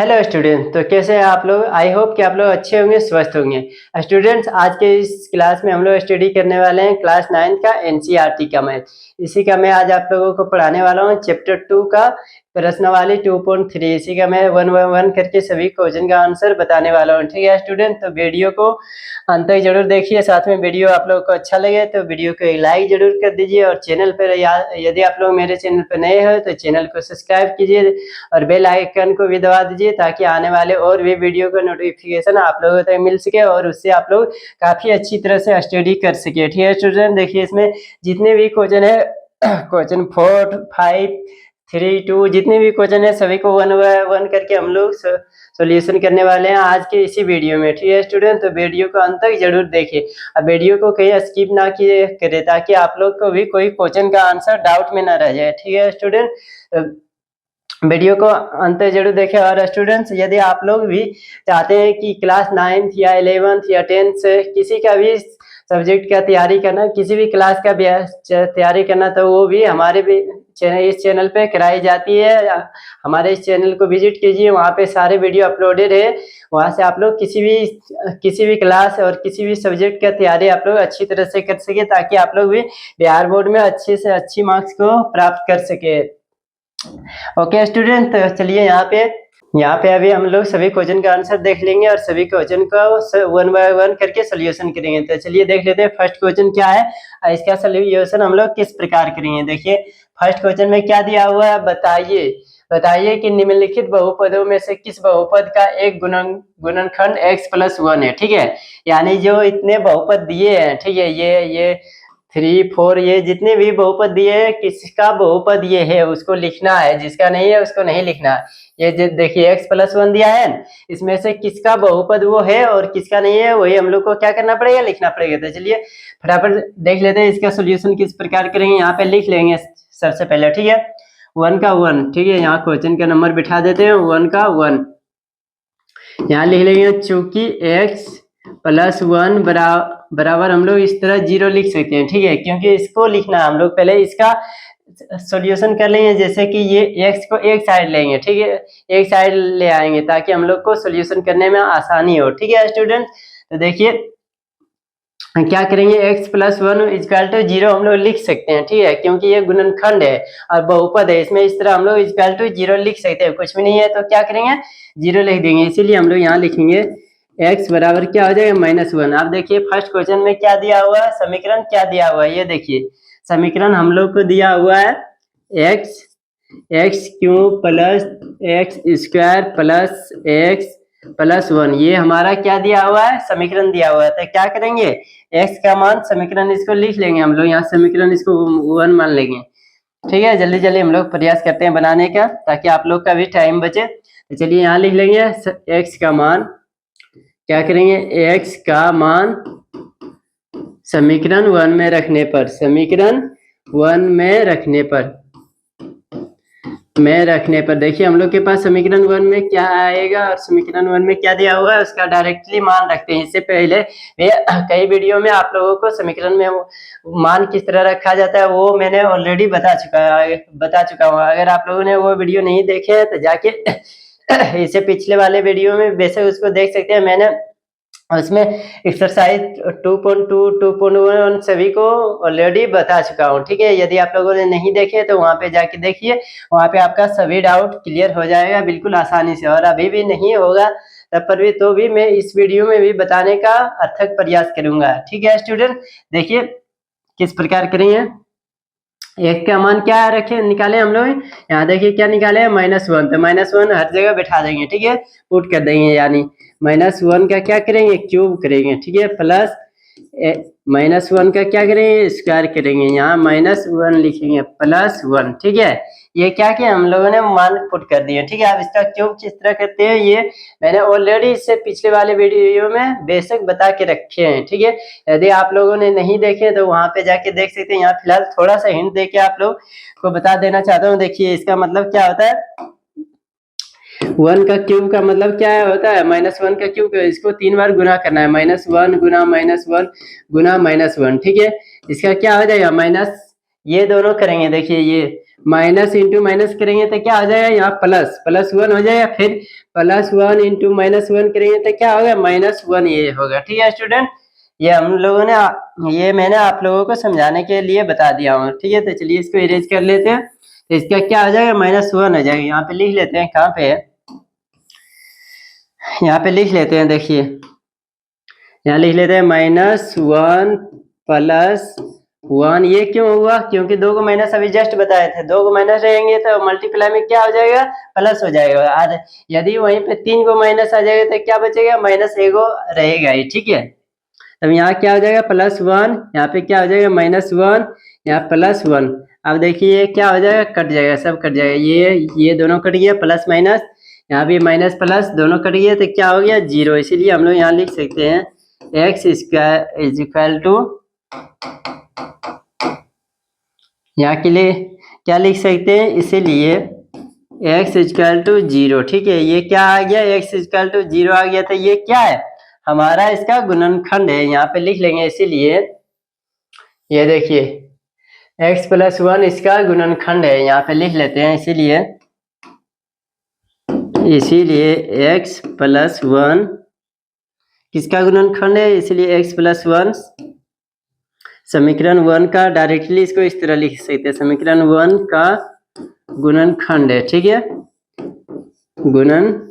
Hello student, तो कैसे हैं आप लोग। आई होप कि आप लोग अच्छे होंगे, स्वस्थ होंगे। स्टूडेंट्स, आज के इस क्लास में हम लोग स्टडी करने वाले हैं क्लास 9 का एनसीईआरटी का मैथ। इसी का मैं आज आप लोगों को पढ़ाने वाला हूँ चैप्टर 2 का प्रश्नावली 2.3। इसी का मैं 1 बाय 1 करके सभी क्वेश्चन का आंसर बताने वाला हूँ। ठीक है स्टूडेंट, तो वीडियो को अंत तक जरूर देखिए। साथ में वीडियो आप लोगों को अच्छा लगे तो वीडियो को एक लाइक जरूर कर दीजिए, और चैनल पर यदि आप लोग मेरे चैनल पर नए हो तो चैनल को सब्सक्राइब कीजिए और बेल आइकन को भी दबा दीजिए, ताकि आने वाले और भी वीडियो का नोटिफिकेशन आप लोगों तक मिल सके और उससे आप लोग काफी अच्छी तरह से स्टडी कर सके। ठीक है स्टूडेंट, देखिए इसमें जितने भी क्वेश्चन है क्वेश्चन 4, 5, 3, 2 जितने भी क्वेश्चन है सभी को 1 बाय 1 करके हम लोग सॉल्यूशन करने वाले हैं आज के इसी वीडियो में। ठीक है स्टूडेंट, तो वीडियो को अंत तक जरूर देखिए। अब वीडियो को कहीं स्किप ना किए करें, ताकि आप लोग को भी कोई क्वेश्चन का आंसर डाउट में ना रह जाए। ठीक है स्टूडेंट, वीडियो को अंत तक जरूर देखें। और स्टूडेंट्स, यदि आप लोग भी चाहते हैं कि क्लास 9th या 11th या 10th से किसी का भी सब्जेक्ट का तैयारी करना, किसी भी क्लास का तैयारी करना, तो वो भी हमारे भी इस चैनल पे कराई जाती है। हमारे इस चैनल को विजिट कीजिए, वहाँ पे सारे वीडियो अपलोडेड है। वहाँ से आप लोग किसी भी क्लास और किसी भी सब्जेक्ट का तैयारी आप लोग अच्छी तरह से कर सके, ताकि आप लोग भी बिहार बोर्ड में अच्छे से अच्छी मार्क्स को प्राप्त कर सके। ओके स्टूडेंट, तो चलिए यहाँ पे अभी हम लोग सभी क्वेश्चन का आंसर देख लेंगे और सभी क्वेश्चन का 1 बाय 1 करके सोल्यूशन करेंगे। तो चलिए देख लेते हैं फर्स्ट क्वेश्चन क्या है और इसका सोल्यूशन हम लोग किस प्रकार करेंगे। देखिए फर्स्ट क्वेश्चन में क्या दिया हुआ है, बताइए कि निम्नलिखित बहुपदों में से किस बहुपद का एक गुणनखंड x+1 है। ठीक है, यानी जो इतने बहुपद दिए हैं, ठीक है, ये 3, 4 ये जितने भी बहुपद दिए हैं, किसका बहुपद ये है उसको लिखना है, जिसका नहीं है उसको नहीं लिखना है। ये देखिए x+1 दिया है, इसमें से किसका बहुपद वो है और किसका नहीं है, वही हम लोग को क्या करना पड़ेगा, लिखना पड़ेगा। तो चलिए फटाफट देख लेते हैं इसका सोल्यूशन किस प्रकार करेंगे। यहाँ पे लिख लेंगे सबसे पहले, ठीक है, 1 का 1। ठीक है, यहाँ क्वेश्चन का नंबर बिठा देते हैं 1 का 1। यहाँ लिख लेंगे चूंकि x+1 बराबर हम लोग इस तरह 0 लिख सकते हैं। ठीक है, क्योंकि इसको लिखना हम लोग पहले इसका सॉल्यूशन कर लेंगे। जैसे कि ये x को एक साइड लेंगे, ठीक है, एक साइड ले आएंगे ताकि हम लोग को सॉल्यूशन करने में आसानी हो। ठीक है स्टूडेंट, तो देखिए क्या करेंगे, x+1 = 0 हम लोग लिख सकते हैं। ठीक है, क्योंकि ये गुणनखंड है और बहुपद है, इसमें इस तरह हम लोग = 0 लिख सकते हैं। कुछ भी नहीं है तो क्या करेंगे, 0 लिख देंगे। इसीलिए हम लोग यहाँ लिखेंगे x बराबर क्या हो जाएगा, -1। अब देखिए फर्स्ट क्वेश्चन में क्या दिया हुआ है, समीकरण क्या दिया हुआ है। ये देखिए समीकरण हम लोग को दिया हुआ है x³ x² + x+1। ये हमारा क्या दिया हुआ है, समीकरण दिया हुआ है। तो क्या करेंगे, x का मान समीकरण इसको लिख लेंगे हम लोग, यहाँ समीकरण इसको 1 मान लेंगे। ठीक है, जल्दी जल्दी हम लोग प्रयास करते हैं बनाने का, ताकि आप लोग का भी टाइम बचे। तो चलिए यहाँ लिख लेंगे x का मान, क्या करेंगे, x का मान समीकरण 1 में रखने पर देखिए हम लोग के पास समीकरण 1 में क्या आएगा, और समीकरण 1 में क्या दिया हुआ है उसका डायरेक्टली मान रखते हैं। इससे पहले कई वीडियो में आप लोगों को समीकरण में मान किस तरह रखा जाता है वो मैंने ऑलरेडी बता चुका हूँ। अगर आप लोगों ने वो वीडियो नहीं देखे हैं तो जाके इससे पिछले वाले वीडियो में बेशक उसको देख सकते हैं। मैंने उसमें एक्सरसाइज 2.2, 2.1 सभी को ऑलरेडी बता चुका हूँ। ठीक है, यदि आप लोगों ने नहीं देखे तो वहाँ पे जाके देखिए, वहाँ पे आपका सभी डाउट क्लियर हो जाएगा बिल्कुल आसानी से। और अभी भी नहीं होगा तब पर भी तो भी मैं इस वीडियो में भी बताने का अथक प्रयास करूंगा। ठीक है स्टूडेंट, देखिए किस प्रकार करेंगे। एक का मान क्या रखे निकाले हम लोग, यहाँ देखिए क्या निकाले, -1। तो -1 हर जगह बैठा देंगे। ठीक है, पुट कर देंगे, यानी -1 का क्या करेंगे, क्यूब करेंगे। ठीक है, प्लस -1 का क्या करेंगे, स्क्वायर करेंगे। यहाँ -1 लिखेंगे +1। ठीक है, ये क्या किया हम लोगों ने, मान पुट कर दिए। ठीक है, अब इसका क्यूब किस तरह करते हैं ये मैंने ऑलरेडी इससे पिछले वाले वीडियो में बेशक बता के रखे हैं। ठीक है, यदि आप लोगों ने नहीं देखे तो वहां पे जाके देख सकते हैं। यहाँ फिलहाल थोड़ा सा हिंट देके आप लोग को बता देना चाहता हूँ। देखिए इसका मतलब क्या होता है, 1 का क्यूब का मतलब क्या होता है, -1 का क्यूब। इसको 3 बार गुना करना है, -1 गुना -1 गुना -1। ठीक है, इसका क्या हो जाएगा, माइनस, ये दोनों करेंगे। देखिए ये माइनस इंटू माइनस करेंगे तो क्या हो जाएगा, यहाँ प्लस प्लस 1 हो जाएगा, फिर प्लस 1 इंटू माइनस 1 करेंगे तो क्या होगा, माइनस 1 ये होगा। ठीक है स्टूडेंट, ये हम लोगों ने ये मैंने आप लोगों को समझाने के लिए बता दिया हूँ। ठीक है, तो चलिए इसको इरेज कर लेते हैं। तो इसका क्या हो जाएगा, माइनस 1 हो जाएगा। यहाँ पे लिख लेते हैं, कहाँ पे है, यहाँ पे लिख लेते हैं, देखिए यहाँ लिख लेते हैं -1 प्लस 1। ये क्यों हुआ, क्योंकि 2 को माइनस अभी जस्ट बताए थे, 2 को माइनस रहेंगे तो मल्टीप्लाई में क्या हो जाएगा, प्लस हो जाएगा। और यदि वहीं पे 3 को माइनस आ जाएगा तो क्या बचेगा, माइनस एगो रहेगा ही। ठीक है, तब यहाँ क्या हो जाएगा, +1, यहाँ पे क्या हो जाएगा, -1, यहाँ +1। अब देखिए क्या हो जाएगा, कट जाएगा, सब कट जाएगा, ये दोनों कट गया, प्लस माइनस, यहाँ भी माइनस प्लस दोनों कट गया, तो क्या हो गया, 0। इसीलिए हम लोग यहाँ लिख सकते हैं x² इज इक्वल टू, यहाँ के लिए क्या लिख सकते हैं, इसीलिए x इक्वल टू 0। ठीक है, ये क्या आ गया, x इक्वल टू 0 आ गया, तो ये क्या है, हमारा इसका गुणनखंड है। यहाँ पे लिख लेंगे, इसीलिए ये देखिए x + 1 इसका गुणनखंड है, यहाँ पे लिख लेते हैं, इसीलिए x + 1 किसका गुणनखंड है, इसलिए x + 1 समीकरण 1 का डायरेक्टली इसको इस तरह लिख सकते हैं, समीकरण 1 का गुणनखंड है। ठीक है, गुणनखंड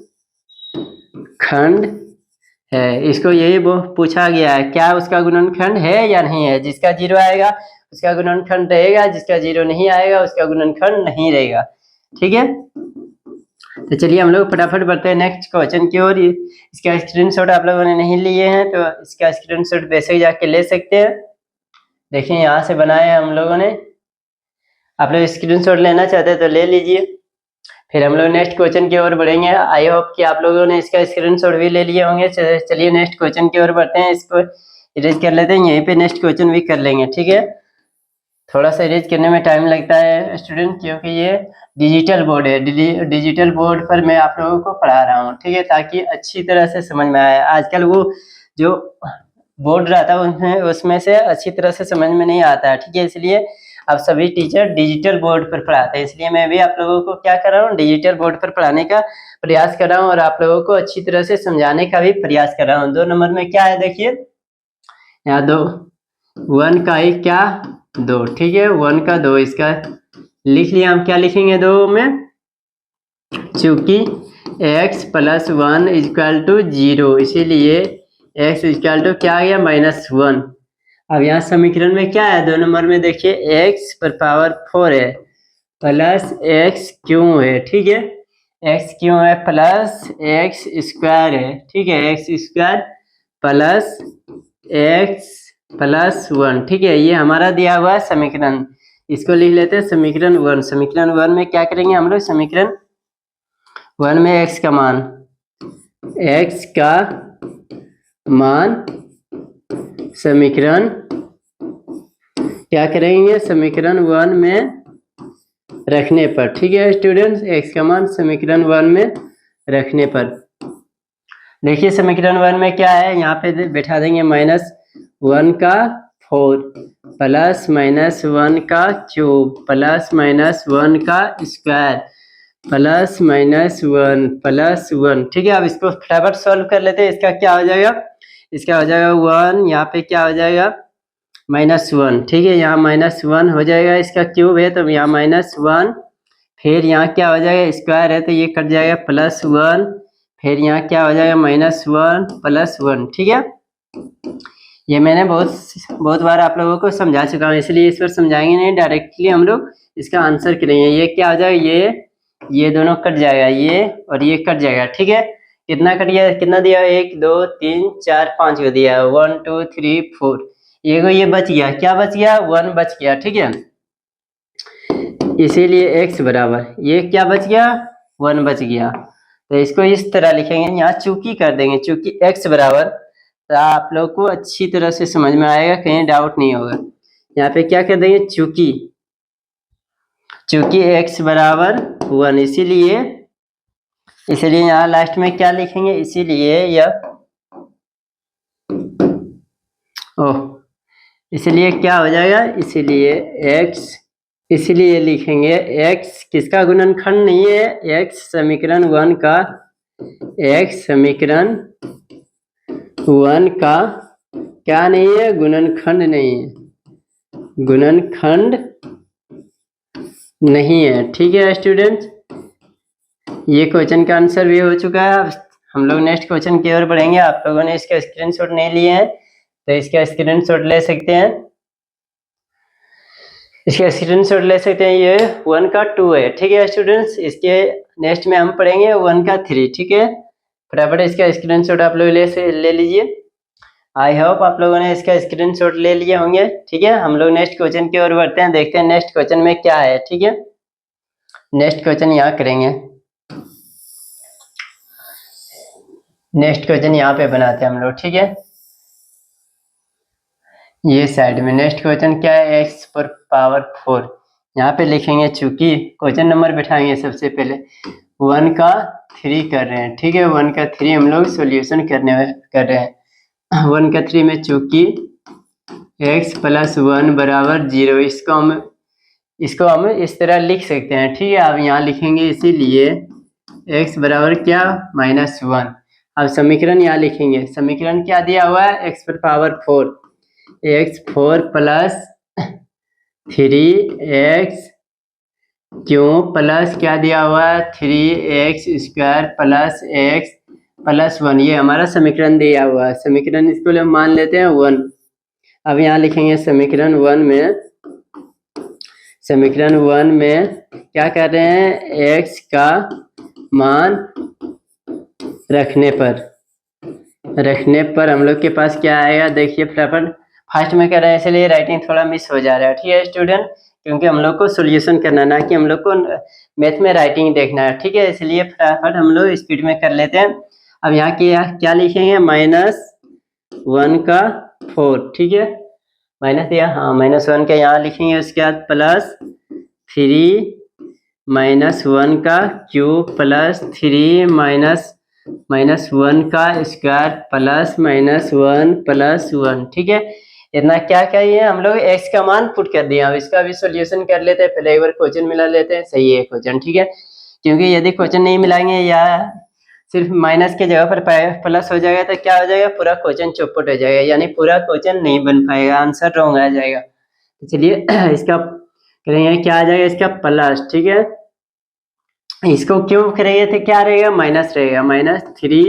है, इसको यही पूछा गया है, क्या उसका गुणनखंड है या नहीं है। जिसका 0 आएगा उसका गुणनखंड रहेगा, जिसका 0 नहीं आएगा उसका गुणनखंड नहीं रहेगा। ठीक है, तो चलिए हम लोग फटाफट बढ़ते हैं नेक्स्ट क्वेश्चन की ओर। इसका स्क्रीनशॉट आप लोगों ने नहीं लिए हैं तो इसका स्क्रीनशॉट वैसे ही जाके ले सकते हैं। देखिए यहाँ से बनाए हम लोगों ने, आप लोग स्क्रीनशॉट लेना चाहते हैं तो ले लीजिए। फिर हम लोग नेक्स्ट क्वेश्चन की ओर बढ़ेंगे। आई होप कि आप लोगों ने इसका स्क्रीनशॉट भी ले लिए होंगे। चलिए नेक्स्ट क्वेश्चन की ओर बढ़ते हैं, इसको इरेज कर लेते हैं, यहीं पे नेक्स्ट क्वेश्चन भी कर लेंगे। ठीक है, थोड़ा सा इरेज करने में टाइम लगता है स्टूडेंट, क्योंकि ये डिजिटल बोर्ड है, डिजिटल बोर्ड पर मैं आप लोगों को पढ़ा रहा हूँ। ठीक है, ताकि अच्छी तरह से समझ में आए। आजकल वो जो बोर्ड रहता है उसमें से अच्छी तरह से समझ में नहीं आता है। ठीक है, इसलिए अब सभी टीचर डिजिटल बोर्ड पर पढ़ाते हैं, इसलिए मैं भी आप लोगों को क्या कर रहा हूँ, डिजिटल बोर्ड पर पढ़ाने का प्रयास कर रहा हूँ और आप लोगों को अच्छी तरह से समझाने का भी प्रयास कर रहा हूँ। 2 नंबर में क्या है, देखिए यहाँ 2, 1 का ही क्या 2। ठीक है, 1 का 2 इसका लिख लिया। हम क्या लिखेंगे 2 में, चूंकि x + 1 इक्वल टू 0, इसीलिए x इक्वल टू क्या आ गया, -1। अब यहाँ समीकरण में क्या है, 2 नंबर में देखिए x पर पावर 4 है प्लस x क्यों है। ठीक है, x क्यों है प्लस x² है। ठीक है, x² प्लस x + 1। ठीक है, ये हमारा दिया हुआ है समीकरण, इसको लिख लेते हैं समीकरण 1। समीकरण 1 में क्या करेंगे हम लोग, समीकरण 1 में x का मान समीकरण क्या करेंगे, समीकरण 1 में रखने पर। ठीक है स्टूडेंट्स, x का मान समीकरण 1 में रखने पर देखिए समीकरण 1 में क्या है, यहाँ पे बैठा देंगे -1 का 4 प्लस -1 का क्यूब प्लस -1 का स्क्वायर प्लस -1 प्लस 1। ठीक है, अब इसको फटाफट सॉल्व कर लेते हैं। इसका क्या हो जाएगा, इसका हो जाएगा 1, यहाँ पे क्या हो जाएगा -1। ठीक है, यहाँ -1 हो जाएगा, इसका क्यूब है तो यहाँ -1, फिर यहाँ क्या हो जाएगा, स्क्वायर है तो ये कट जाएगा +1, फिर यहाँ क्या हो जाएगा -1 प्लस 1। ठीक है, ये मैंने बहुत बार आप लोगों को समझा चुका हूँ, इसलिए इस पर समझाएंगे नहीं, डायरेक्टली हम लोग इसका आंसर करेंगे। ये क्या हो जाएगा, ये दोनों कट जाएगा, ये और ये कट जाएगा। ठीक है, कितना कट गया, कितना दिया, 1 2 3 4 5 को दिया, 1 2 3 4, ये बच गया, क्या बच गया, 1 बच गया। ठीक है, इसीलिए x बराबर ये क्या बच गया, 1 बच गया। तो इसको इस तरह लिखेंगे, यहाँ चूंकि कर देंगे, चूंकि x बराबर, तो आप लोग को अच्छी तरह से समझ में आएगा, कहीं डाउट नहीं होगा। यहाँ पे क्या कर देंगे, चूंकि x बराबर 1, इसीलिए यहाँ लास्ट में क्या लिखेंगे, इसलिए क्या हो जाएगा, इसीलिए x इसलिए लिखेंगे x किसका गुणनखंड नहीं है, x समीकरण 1 का, x समीकरण 1 का क्या नहीं है, गुणनखंड नहीं है, गुणनखंड नहीं है। ठीक है स्टूडेंट्स, ये क्वेश्चन का आंसर भी हो चुका है। अब हम लोग नेक्स्ट क्वेश्चन की ओर बढ़ेंगे। आप लोगों ने इसका स्क्रीनशॉट नहीं लिए हैं तो इसका स्क्रीनशॉट ले सकते हैं, इसका स्क्रीनशॉट ले सकते हैं। ये 1 का 2 है। ठीक है स्टूडेंट्स, इसके नेक्स्ट में हम पढ़ेंगे 1 का 3। ठीक है, फटाफट इसका स्क्रीनशॉट आप लोग ले लीजिए। आई होप आप लोगों ने इसका स्क्रीनशॉट ले लिए होंगे। ठीक है, हम लोग नेक्स्ट क्वेश्चन की ओर बढ़ते हैं, देखते हैं नेक्स्ट क्वेश्चन में क्या है। ठीक है, नेक्स्ट क्वेश्चन यहाँ करेंगे, नेक्स्ट क्वेश्चन यहाँ पे बनाते हैं हम लोग। ठीक है, ये साइड में नेक्स्ट क्वेश्चन क्या है, x पर पावर 4। यहाँ पे लिखेंगे, चूंकि क्वेश्चन नंबर बैठाएंगे सबसे पहले 1 का 3 कर रहे हैं। ठीक है, 1 का 3 हम लोग सॉल्यूशन कर रहे हैं। 1 का 3 में चूंकि x प्लस 1 बराबर 0, इसको हम इस तरह लिख सकते हैं। ठीक है, अब यहाँ लिखेंगे, इसीलिए x बराबर क्या, -1। अब समीकरण यहाँ लिखेंगे, समीकरण क्या दिया हुआ है, x पर पावर 4, x 4 प्लस 3x क्यों प्लस क्या दिया हुआ है, 3x square plus x plus 1, ये हमारा समीकरण दिया हुआ है। समीकरण इसको हम मान लेते हैं 1। अब यहाँ लिखेंगे समीकरण 1 में, समीकरण 1 में क्या कर रहे हैं, x का मान रखने पर हम लोग के पास क्या आएगा, देखिए फटाफट, फास्ट में कर रहे हैं इसलिए राइटिंग थोड़ा मिस हो जा रहा है। ठीक है स्टूडेंट, क्योंकि हम लोग को सॉल्यूशन करना ना कि हम लोग को मैथ में राइटिंग देखना है। ठीक है, इसलिए फटाफट हम लोग स्पीड में कर लेते हैं। अब यहाँ की क्या लिखेंगे, -1 का 4। ठीक है, माइनस दिया, हाँ -1 का यहाँ लिखेंगे, उसके बाद प्लस 3 -1 का क्यूब प्लस 3 -1 का स्क्वायर प्लस -1 प्लस 1। ठीक है, इतना क्या चाहिए, हम लोग x का मान पुट कर दिया। अब इसका भी सॉल्यूशन कर लेते हैं, पहले एक बार क्वेश्चन मिला लेते हैं। सही है क्वेश्चन। ठीक है, क्योंकि यदि क्वेश्चन नहीं मिलाएंगे या सिर्फ माइनस के जगह पर प्लस हो जाएगा तो क्या हो जाएगा, पूरा क्वेश्चन चौपट हो जाएगा, यानी पूरा क्वेश्चन नहीं बन पाएगा, आंसर रॉन्ग आ जाएगा। तो चलिए इसका करेंगे, क्या आ जाएगा इसका प्लस। ठीक है, इसको क्यों करेंगे तो क्या रहेगा, माइनस रहेगा, -3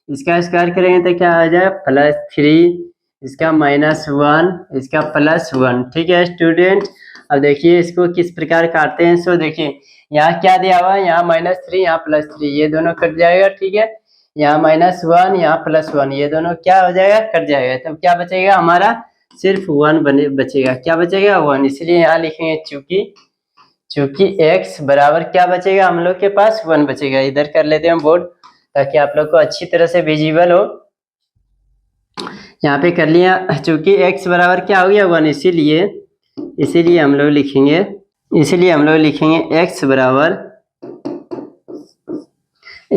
इसका स्क्वायर करेंगे तो क्या आ जाएगा, +3 इसका -1 इसका +1। ठीक है स्टूडेंट, अब देखिए इसको किस प्रकार काटते हैं। सो देखिए यहाँ क्या दिया हुआ है, यहाँ -3 यहाँ +3, ये दोनों कट जाएगा। ठीक है, यहाँ -1 यहाँ +1, ये दोनों क्या हो जाएगा, कट जाएगा। तब क्या बचेगा हमारा, सिर्फ 1 बचेगा। क्या बचेगा, 1। इसलिए यहाँ लिखेंगे चूंकि x बराबर क्या बचेगा, हम लोग के पास 1 बचेगा। इधर कर लेते हैं बोर्ड ताकि आप लोग को अच्छी तरह से विजिबल हो। यहाँ पे कर लिया, चूंकि x बराबर क्या हो गया, 1, इसीलिए हम लोग लिखेंगे, x बराबर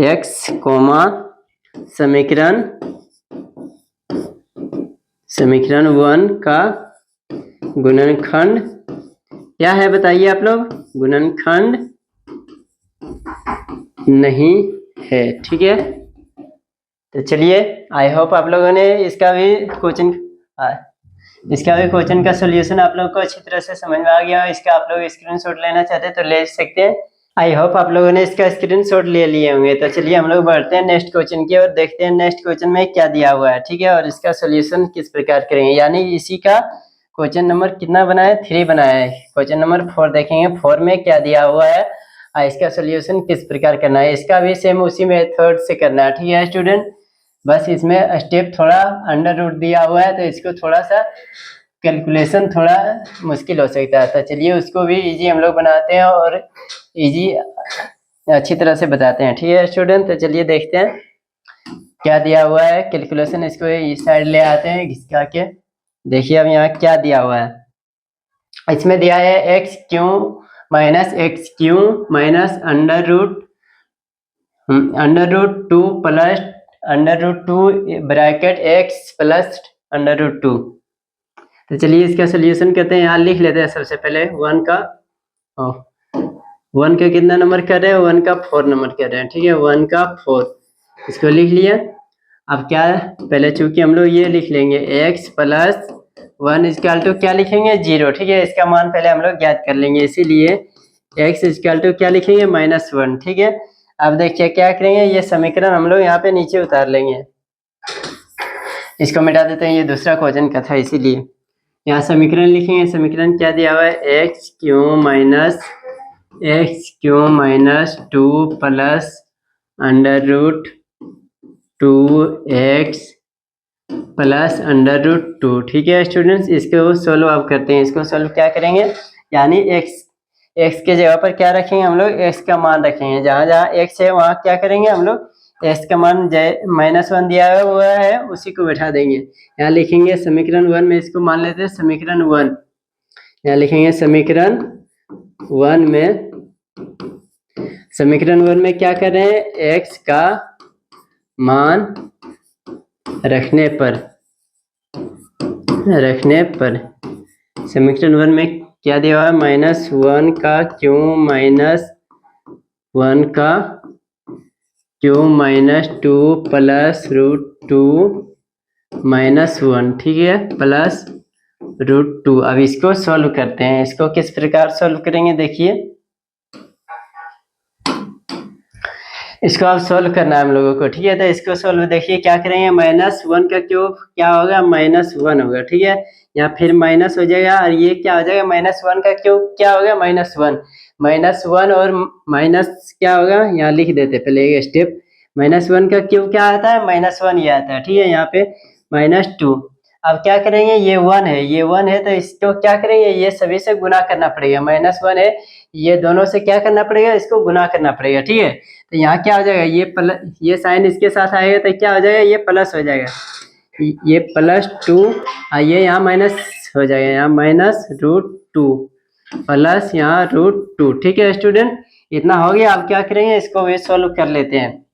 x कोमा समीकरण 1 का गुणनखंड क्या है, बताइए आप लोग, गुणनखंड नहीं है। ठीक है, तो चलिए आई होप आप लोगों ने इसका भी क्वेश्चन का सॉल्यूशन आप लोग को अच्छी तरह से समझ में आ गया। इसका आप लोग स्क्रीनशॉट लेना चाहते हैं तो ले सकते हैं। आई होप आप लोगों ने इसका स्क्रीनशॉट ले लिए होंगे। तो चलिए हम लोग बढ़ते हैं नेक्स्ट क्वेश्चन की और देखते हैं नेक्स्ट क्वेश्चन में क्या दिया हुआ है। ठीक है, और इसका सॉल्यूशन किस प्रकार करेंगे, यानी इसी का क्वेश्चन नंबर कितना बनाया, 3 बनाया है। क्वेश्चन नंबर 4 देखेंगे, 4 में क्या दिया हुआ है, इसका सॉल्यूशन किस प्रकार करना है। इसका भी सेम उसी मेथड से करना है। ठीक है स्टूडेंट, बस इसमें स्टेप थोड़ा अंडर रूट दिया हुआ है तो इसको थोड़ा सा कैलकुलेशन थोड़ा मुश्किल हो सकता है। तो चलिए उसको भी इजी हम लोग बनाते हैं और इजी अच्छी तरह से बताते हैं। ठीक है स्टूडेंट, तो चलिए देखते हैं क्या दिया हुआ है कैलकुलेशन। इसको इस साइड ले आते हैं घिसका के। देखिए अब यहाँ क्या दिया हुआ है, इसमें दिया है x cube minus under root 2 plus √2 bracket x plus √2। तो चलिए इसका सोल्यूशन करते हैं। यहाँ लिख लेते हैं सबसे पहले 1 का 1 का कितना नंबर कर रहे हैं, 1 का 4 नंबर कर रहे हैं, ठीक है, 1 का 4 इसको लिख लिया। अब क्या पहले चूंकि हम लोग ये लिख लेंगे x प्लस 1 इक्वल टू क्या लिखेंगे 0, ठीक है, इसका मान पहले हम लोग ज्ञात कर लेंगे, इसीलिए x इक्वल टू क्या लिखेंगे -1, ठीक है। अब देखिए क्या करेंगे, ये समीकरण हम लोग यहाँ पे नीचे उतार लेंगे, इसको मिटा देते हैं, ये दूसरा क्वेश्चन का था इसीलिए। यहाँ समीकरण लिखेंगे, समीकरण क्या दिया हुआ है, x cube minus 2 plus under root 2x plus under root 2, ठीक है स्टूडेंट्स। इसको सोल्व आप करते हैं, इसको सोल्व क्या करेंगे, यानी x के जगह पर क्या रखेंगे हम लोग, x का मान रखेंगे, जहाँ जहाँ x है वहाँ क्या करेंगे हम लोग x का मान -1 दिया हुआ है उसी को बैठा देंगे। यहाँ लिखेंगे समीकरण 1 में, इसको मान लेते हैं समीकरण 1, यहाँ लिखेंगे समीकरण 1 में, समीकरण 1 में क्या कर रहे हैं, x का मान रखने पर समीकरण 1 में क्या दिया हुआ है, -1 का क्यू माइनस 1 का क्यू माइनस 2 प्लस रूट 2 -1, ठीक है, प्लस रूट 2। अब इसको सॉल्व करते हैं, इसको किस प्रकार सॉल्व करेंगे देखिए, इसको अब सॉल्व करना है हम लोगों को, ठीक है। तो इसको सॉल्व देखिए क्या करेंगे, -1 का क्यूब क्या होगा, -1 होगा, ठीक है, यहाँ फिर माइनस हो जाएगा, और ये क्या हो जाएगा, -1 का क्यूब क्या होगा, -1 और माइनस क्या होगा, यहाँ लिख देते पहले एक स्टेप, -1 का क्यूब क्या आता है, -1 ये आता है, ठीक है, यहाँ पे -2। अब क्या करेंगे, ये 1 है, तो इसको क्या करेंगे, ये सभी से गुना करना पड़ेगा, -1 है, ये दोनों से क्या करना पड़ेगा, इसको गुना करना पड़ेगा, ठीक है। तो यहाँ क्या हो जाएगा, ये साइन इसके साथ आएगा तो क्या हो जाएगा, ये प्लस हो जाएगा, ये +2, ये यहाँ माइनस हो जाएगा, यहाँ -√2 प्लस यहाँ √2, ठीक है स्टूडेंट, इतना हो गया। अब क्या करेंगे, इसको भी सॉल्व कर लेते हैं।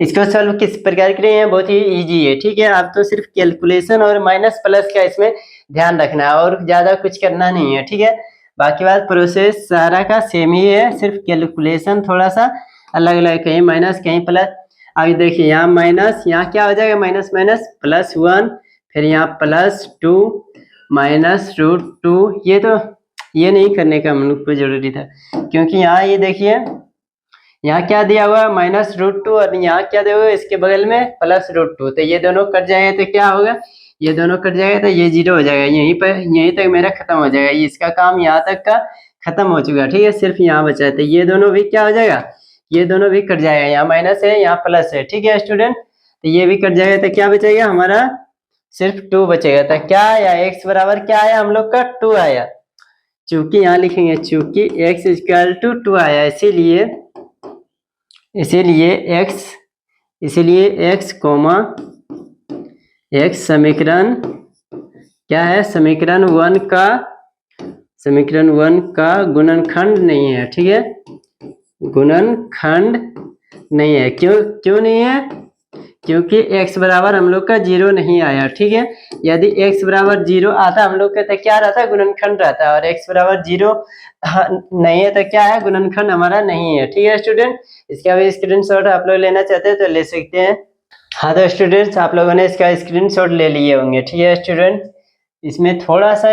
इसको सॉल्व किस प्रकार करेंगे, बहुत ही इजी है, ठीक है, आप तो सिर्फ कैलकुलेशन और माइनस प्लस का इसमें ध्यान रखना है और ज्यादा कुछ करना नहीं है, ठीक है। बाकी बात प्रोसेस सारा का सेम ही है, सिर्फ कैलकुलेशन थोड़ा सा अलग अलग, कहीं माइनस कहीं प्लस। अभी देखिए यहाँ माइनस, यहाँ क्या हो जाएगा, माइनस +1, फिर यहाँ +2 -√2, ये नहीं करने का हम लोग को जरूरी था, क्योंकि यहाँ ये देखिए यहाँ क्या दिया हुआ है -√2 और यहाँ क्या दिया हुआ है इसके बगल में +√2, तो ये दोनों कट जाएगा तो क्या होगा, ये दोनों कट जाएगा तो ये 0 हो जाएगा, यहीं तक मेरा खत्म हो जाएगा, इसका काम यहाँ तक का खत्म हो चुका, ठीक है, सिर्फ यहाँ बचा है, तो ये दोनों भी क्या हो जाएगा, ये दोनों भी कट जाएगा, यहाँ माइनस है यहाँ प्लस है, ठीक है स्टूडेंट, तो ये भी कट जाएगा, तो क्या बचेगा हमारा, सिर्फ 2 बचेगा। तो क्या आया, x बराबर क्या आया हम लोग का 2 आया, चूंकि यहाँ लिखेंगे चूंकि x = 2 आया, इसीलिए x, x समीकरण क्या है, समीकरण 1 का गुणनखंड नहीं है, ठीक है, गुणनखंड नहीं है, क्यों नहीं है, क्योंकि x बराबर हम लोग का 0 नहीं आया, ठीक है। यदि x बराबर 0 आता हम लोग का तो क्या रहता, गुणनखंड रहता, और x बराबर 0 नहीं है तो क्या है, गुणनखंड हमारा नहीं है, ठीक है स्टूडेंट। इसका भी स्क्रीनशॉट आप लोग लेना चाहते हैं तो ले सकते हैं। हाँ तो स्टूडेंट्स आप लोगों ने इसका स्क्रीनशॉट ले लिए होंगे, ठीक है स्टूडेंट। इसमें थोड़ा सा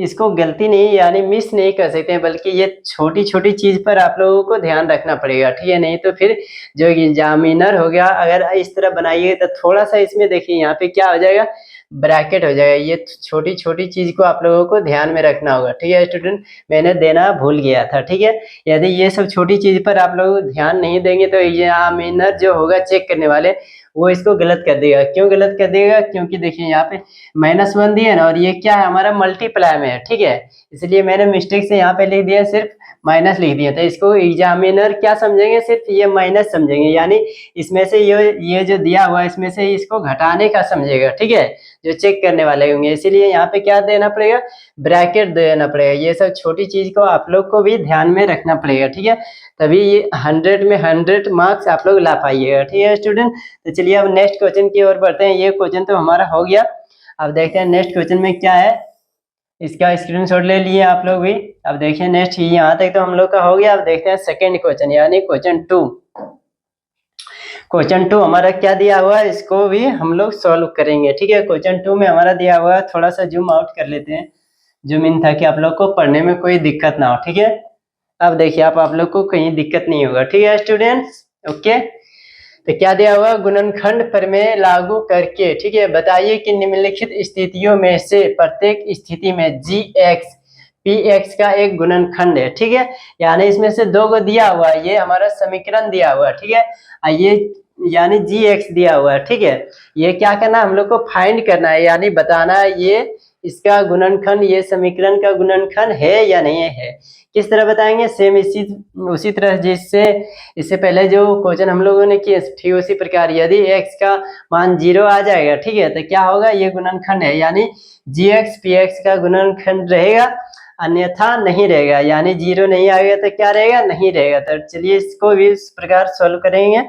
इसको गलती नहीं यानी मिस नहीं कर सकते हैं, बल्कि ये छोटी छोटी चीज पर आप लोगों को ध्यान रखना पड़ेगा, ठीक है, नहीं तो फिर जो एग्जामिनर हो गया अगर इस तरह बनाइए तो थोड़ा सा इसमें देखिए यहाँ पे क्या हो जाएगा, ब्रैकेट हो जाएगा, ये छोटी छोटी चीज को आप लोगों को ध्यान में रखना होगा, ठीक है स्टूडेंट, मैंने देना भूल गया था, ठीक है। यदि ये सब छोटी चीज पर आप लोग ध्यान नहीं देंगे तो एग्जामिनर जो होगा चेक करने वाले वो इसको गलत कर देगा। क्यों गलत कर देगा, क्योंकि देखिए यहाँ पे -1 दिया ना, और ये क्या है हमारा मल्टीप्लाई में है, ठीक है, इसलिए मैंने मिस्टेक से यहाँ पे लिख दिया, सिर्फ माइनस लिख दिया था। इसको एग्जामिनर क्या समझेंगे, सिर्फ ये माइनस समझेंगे, यानी इसमें से ये जो दिया हुआ है इसमें से इसको घटाने का समझेगा, ठीक है, जो चेक करने वाले होंगे, इसीलिए यहाँ पे क्या देना पड़ेगा, ब्रैकेट देना पड़ेगा। ये सब छोटी चीज को आप लोग को भी ध्यान में रखना पड़ेगा, ठीक है, तभी ये 100 में 100 मार्क्स आप लोग ला पाइएगा, ठीक है स्टूडेंट। तो चलिए अब नेक्स्ट क्वेश्चन की ओर बढ़ते हैं। ये क्वेश्चन तो हमारा हो गया, अब देखते हैं नेक्स्ट क्वेश्चन में क्या है। इसका स्क्रीनशॉट ले लिए आप लोग भी। अब देखिए नेक्स्ट यहाँ तक तो हम लोग का हो गया। अब देखते हैं सेकंड क्वेश्चन यानी क्वेश्चन 2। क्वेश्चन 2 हमारा क्या दिया हुआ है, इसको भी हम लोग सॉल्व करेंगे। ठीक है, क्वेश्चन 2 में हमारा दिया हुआ है, थोड़ा सा जूम आउट कर लेते हैं, जूम इन, ताकि आप लोग को पढ़ने में कोई दिक्कत ना हो। ठीक है, अब देखिए आप लोग को कहीं दिक्कत नहीं होगा। ठीक है स्टूडेंट्स, ओके। तो क्या दिया हुआ, गुणनखंड प्रमेय लागू करके, ठीक है, बताइए कि निम्नलिखित स्थितियों में से प्रत्येक स्थिति में gx px का एक गुणनखंड है। ठीक है, यानी इसमें से दो को दिया हुआ है, ये हमारा समीकरण दिया हुआ है। ठीक है, ये यानी gx दिया हुआ है। ठीक है, ये क्या करना है, हम लोग को फाइंड करना है, यानी बताना है ये इसका गुणनखंड, ये समीकरण का गुणनखंड है या नहीं है। किस तरह बताएंगे, सेम उसी तरह जिससे इससे पहले जो क्वेश्चन हम लोगों ने किए, ठीक उसी प्रकार यदि x का मान 0 आ जाएगा, ठीक है, तो क्या होगा, ये गुणनखंड है, यानी gx px का गुणनखंड रहेगा, अन्यथा नहीं रहेगा। यानी 0 नहीं आएगा तो क्या रहेगा, नहीं रहेगा। तो चलिए इसको भी इस प्रकार सोल्व करेंगे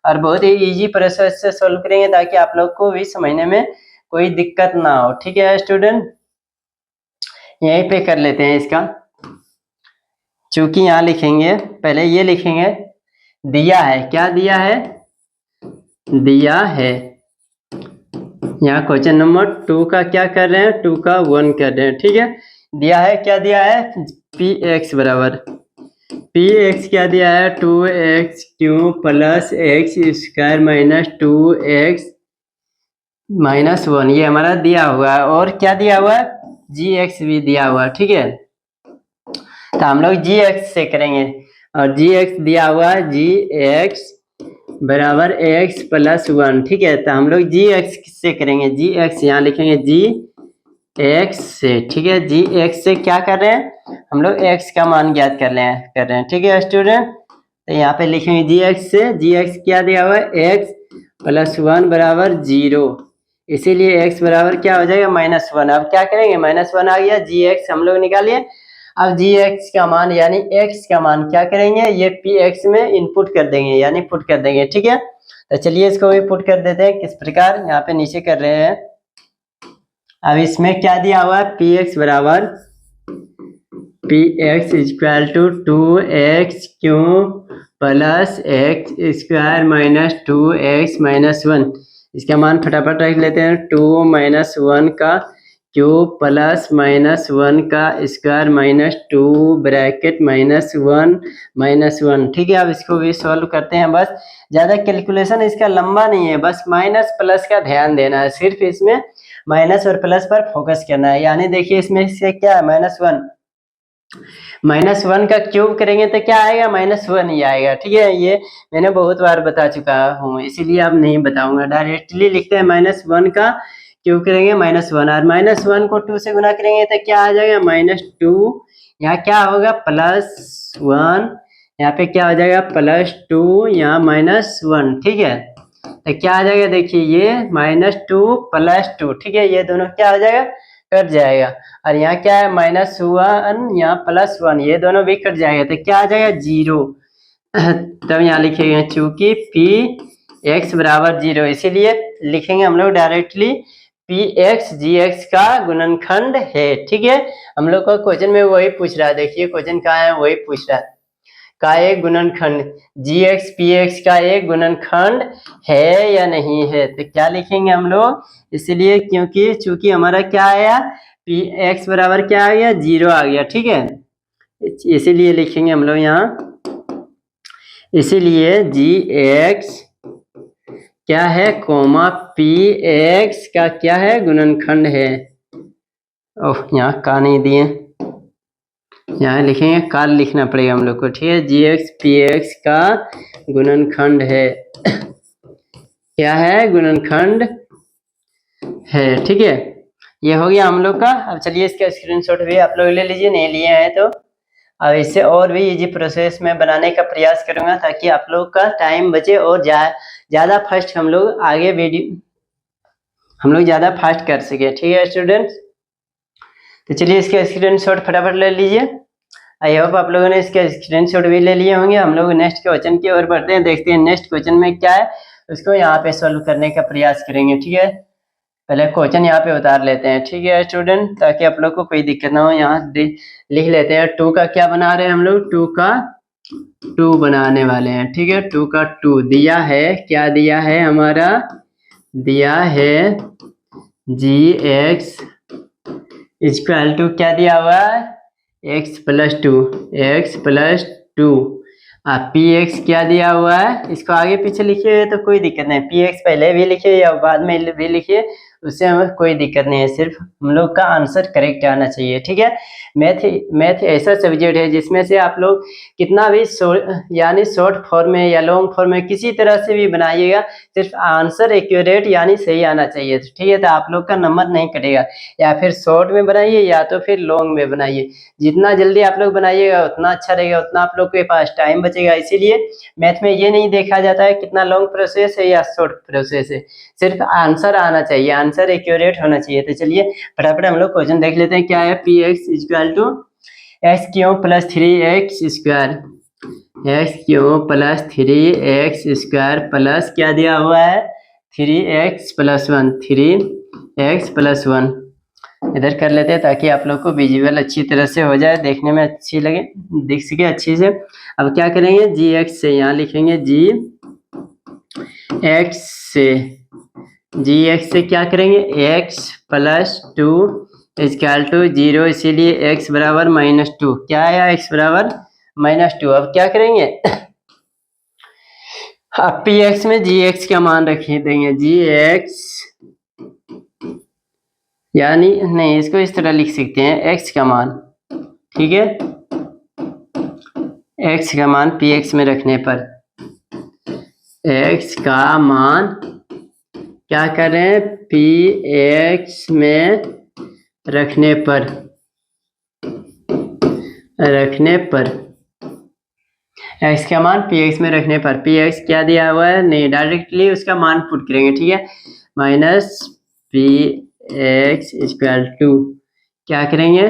और बहुत ही इजी प्रोसेस से सोल्व करेंगे, ताकि आप लोग को भी समझने में कोई दिक्कत ना हो। ठीक है स्टूडेंट, यहीं पे कर लेते हैं इसका। चूंकि यहाँ लिखेंगे, पहले ये लिखेंगे दिया है, क्या दिया है, दिया है। यहाँ क्वेश्चन नंबर 2 का क्या कर रहे हैं, 2 का 1 कर रहे हैं। ठीक है, दिया है, क्या दिया है, px बराबर, px क्या दिया है, 2x cube plus x square minus 2x minus 1, ये हमारा दिया हुआ है। और क्या दिया हुआ है, gx भी दिया हुआ है। ठीक है, तो हम लोग gx से करेंगे, और gx दिया हुआ है, gx बराबर x प्लस 1। ठीक है, तो हम लोग gx से करेंगे, gx यहाँ लिखेंगे gx से। ठीक है, gx से क्या कर रहे हैं, हम लोग x का मान ज्ञात कर रहे हैं। ठीक है स्टूडेंट, तो यहाँ पे लिखेंगे gx से, gx क्या दिया हुआ है, x प्लस 1 बराबर 0, इसीलिए x बराबर क्या हो जाएगा, -1। अब क्या करेंगे, -1 आ गया, gx हम लोग निकालिए। अब gx का मान यानी x का मान क्या करेंगे, ये px में इनपुट कर देंगे, यानी पुट कर देंगे। ठीक है, तो चलिए इसको भी पुट कर देते हैं, किस प्रकार, यहाँ पे नीचे कर रहे हैं। अब इसमें क्या दिया हुआ है, px बराबर px equal to 2x cube plus x square minus 2x minus 1। इसका मान फटाफट रख लेते हैं, 2 माइनस 1 का क्यूब प्लस -1 का स्क्वायर माइनस 2 ब्रैकेट -1 माइनस 1। ठीक है, अब इसको भी सॉल्व करते हैं। बस ज़्यादा कैलकुलेशन इसका लंबा नहीं है, बस माइनस प्लस का ध्यान देना है, सिर्फ इसमें माइनस और प्लस पर फोकस करना है। यानी देखिए इसमें से क्या है, -1 का क्यूब करेंगे तो क्या आएगा, -1 ही आएगा। ठीक है, ये मैंने बहुत बार बता चुका हूँ, इसीलिए अब नहीं बताऊंगा, डायरेक्टली लिखते हैं -1 का क्यूब करेंगे -1, और -1 को 2 से गुना करेंगे तो क्या आ जाएगा, -2। यहाँ क्या होगा, +1, यहाँ पे क्या हो जाएगा, +2, यहाँ -1। ठीक है, तो क्या आ जाएगा, देखिए ये -2 +2। ठीक है, ये दोनों क्या हो जाएगा, कट जाएगा। और यहाँ क्या है, -1, यहाँ +1, ये दोनों भी कट जाएगा, तो क्या आ जाएगा, 0। तब यहाँ लिखेंगे चूंकि px बराबर 0, इसीलिए लिखेंगे हम लोग डायरेक्टली px gx का गुणनखंड है। ठीक है, हम लोग को क्वेश्चन में वही पूछ रहा है, देखिए क्वेश्चन कहाँ है, वही पूछ रहा है, का एक गुणनखंड gx px का एक गुणनखंड है या नहीं है। तो क्या लिखेंगे हम लोग, इसलिए क्योंकि चूंकि हमारा क्या आया, px बराबर क्या आ गया, 0 आ गया। ठीक है, इसीलिए लिखेंगे हम लोग यहाँ, इसीलिए gx क्या है, px का क्या है, गुणनखंड है। ओह, यहाँ का नहीं दिए, यहाँ लिखेंगे, काल लिखना पड़ेगा हम लोग को। ठीक है, gx px का गुणनखंड है, क्या है, गुणनखंड है। ठीक है, ये हो गया हम लोग का। अब चलिए इसका स्क्रीनशॉट भी आप लोग ले लीजिए, नहीं लिए हैं तो। अब इससे और भी इजी प्रोसेस में बनाने का प्रयास करूंगा, ताकि आप लोग का टाइम बचे और ज़्यादा फास्ट हम लोग आगे ज़्यादा फास्ट कर सके। ठीक है स्टूडेंट्स, तो चलिए इसका स्क्रीनशॉट फटाफट ले लीजिए। आई होप आप लोगों ने इसका स्क्रीनशॉट भी ले लिए होंगे। हम लोग नेक्स्ट क्वेश्चन की ओर बढ़ते हैं, देखते हैं नेक्स्ट क्वेश्चन में क्या है, उसको यहाँ पे सॉल्व करने का प्रयास करेंगे। ठीक है, पहले क्वेश्चन यहाँ पे उतार लेते हैं, ठीक है स्टूडेंट, ताकि आप लोग को कोई दिक्कत ना हो। यहाँ लिख लेते हैं 2 का क्या बना रहे हैं हम लोग, 2 का 2 बनाने वाले हैं, ठीक है। 2 का 2 दिया है, क्या दिया है हमारा, दिया है gx इक्वल टू क्या दिया हुआ है, x+2 पी एक्स क्या दिया हुआ है, इसको आगे पीछे लिखिए तो कोई दिक्कत नहीं, पी एक्स पहले भी लिखिए या बाद में भी लिखिए, उससे हमें कोई दिक्कत नहीं है, सिर्फ हम लोग का आंसर करेक्ट आना चाहिए, ठीक है। मैथ ऐसा सब्जेक्ट है जिसमें से आप लोग कितना भी यानी शॉर्ट फॉर्म में या लॉन्ग फॉर्म में किसी तरह से भी बनाइएगा, सिर्फ आंसर एक्यूरेट यानी सही आना चाहिए, ठीक है। तो आप लोग का नंबर नहीं कटेगा, या फिर शॉर्ट में बनाइए या तो फिर लॉन्ग में बनाइए, जितना जल्दी आप लोग बनाइएगा उतना अच्छा रहेगा, उतना आप लोग के पास टाइम बचेगा। इसीलिए मैथ में ये नहीं देखा जाता है कितना लॉन्ग प्रोसेस है या शॉर्ट प्रोसेस है, सिर्फ आंसर आना चाहिए, आंसर एक्यूरेट होना चाहिए। तो चलिए फटाफट हम लोग क्वेश्चन देख लेते हैं, क्या है, P X equal to X cube plus 3x square, X cube plus 3x square plus क्या दिया हुआ है 3x+1, 3x+1 इधर कर लेते हैं ताकि आप लोग को विजुअल अच्छी तरह से हो जाए, देखने में अच्छी लगे, दिख सके अच्छी से। अब क्या करेंगे, gx से यहाँ लिखेंगे gx से क्या करेंगे, x+2 इक्वल टू 0, इसीलिए x बराबर -2, क्या आया, x बराबर -2। अब क्या करेंगे अब px में gx का मान रखिए देंगे, gx यानी नहीं, इसको इस तरह लिख सकते हैं, x का मान, ठीक है, x का मान px में रखने पर, x का मान क्या करें, px में रखने पर x का मान px में रखने पर, px क्या दिया हुआ है, नहीं डायरेक्टली उसका मान पुट करेंगे, ठीक है, -px इक्वल टू क्या करेंगे,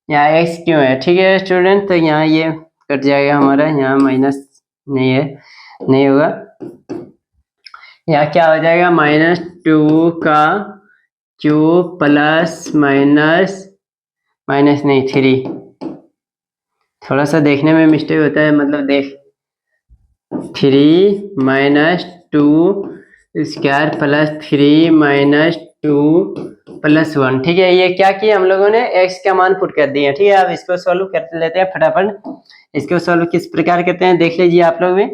यहाँ x क्यों है, ठीक है स्टूडेंट, तो यहाँ ये कट जाएगा हमारा, यहाँ माइनस नहीं है, नहीं होगा, यहाँ क्या हो जाएगा, -2 का क्यूब प्लस माइनस नहीं 3, थोड़ा सा देखने में मिस्टेक होता है, मतलब देख 3 - 2 स्क्वायर प्लस 3 - 2 + 1, ठीक है। ये क्या किया हम लोगों ने, x का मान पुट कर दिया, ठीक है। अब इसको सॉल्व कर लेते हैं फटाफट, इसको सॉल्व किस प्रकार करते हैं देख लीजिए आप लोग भी,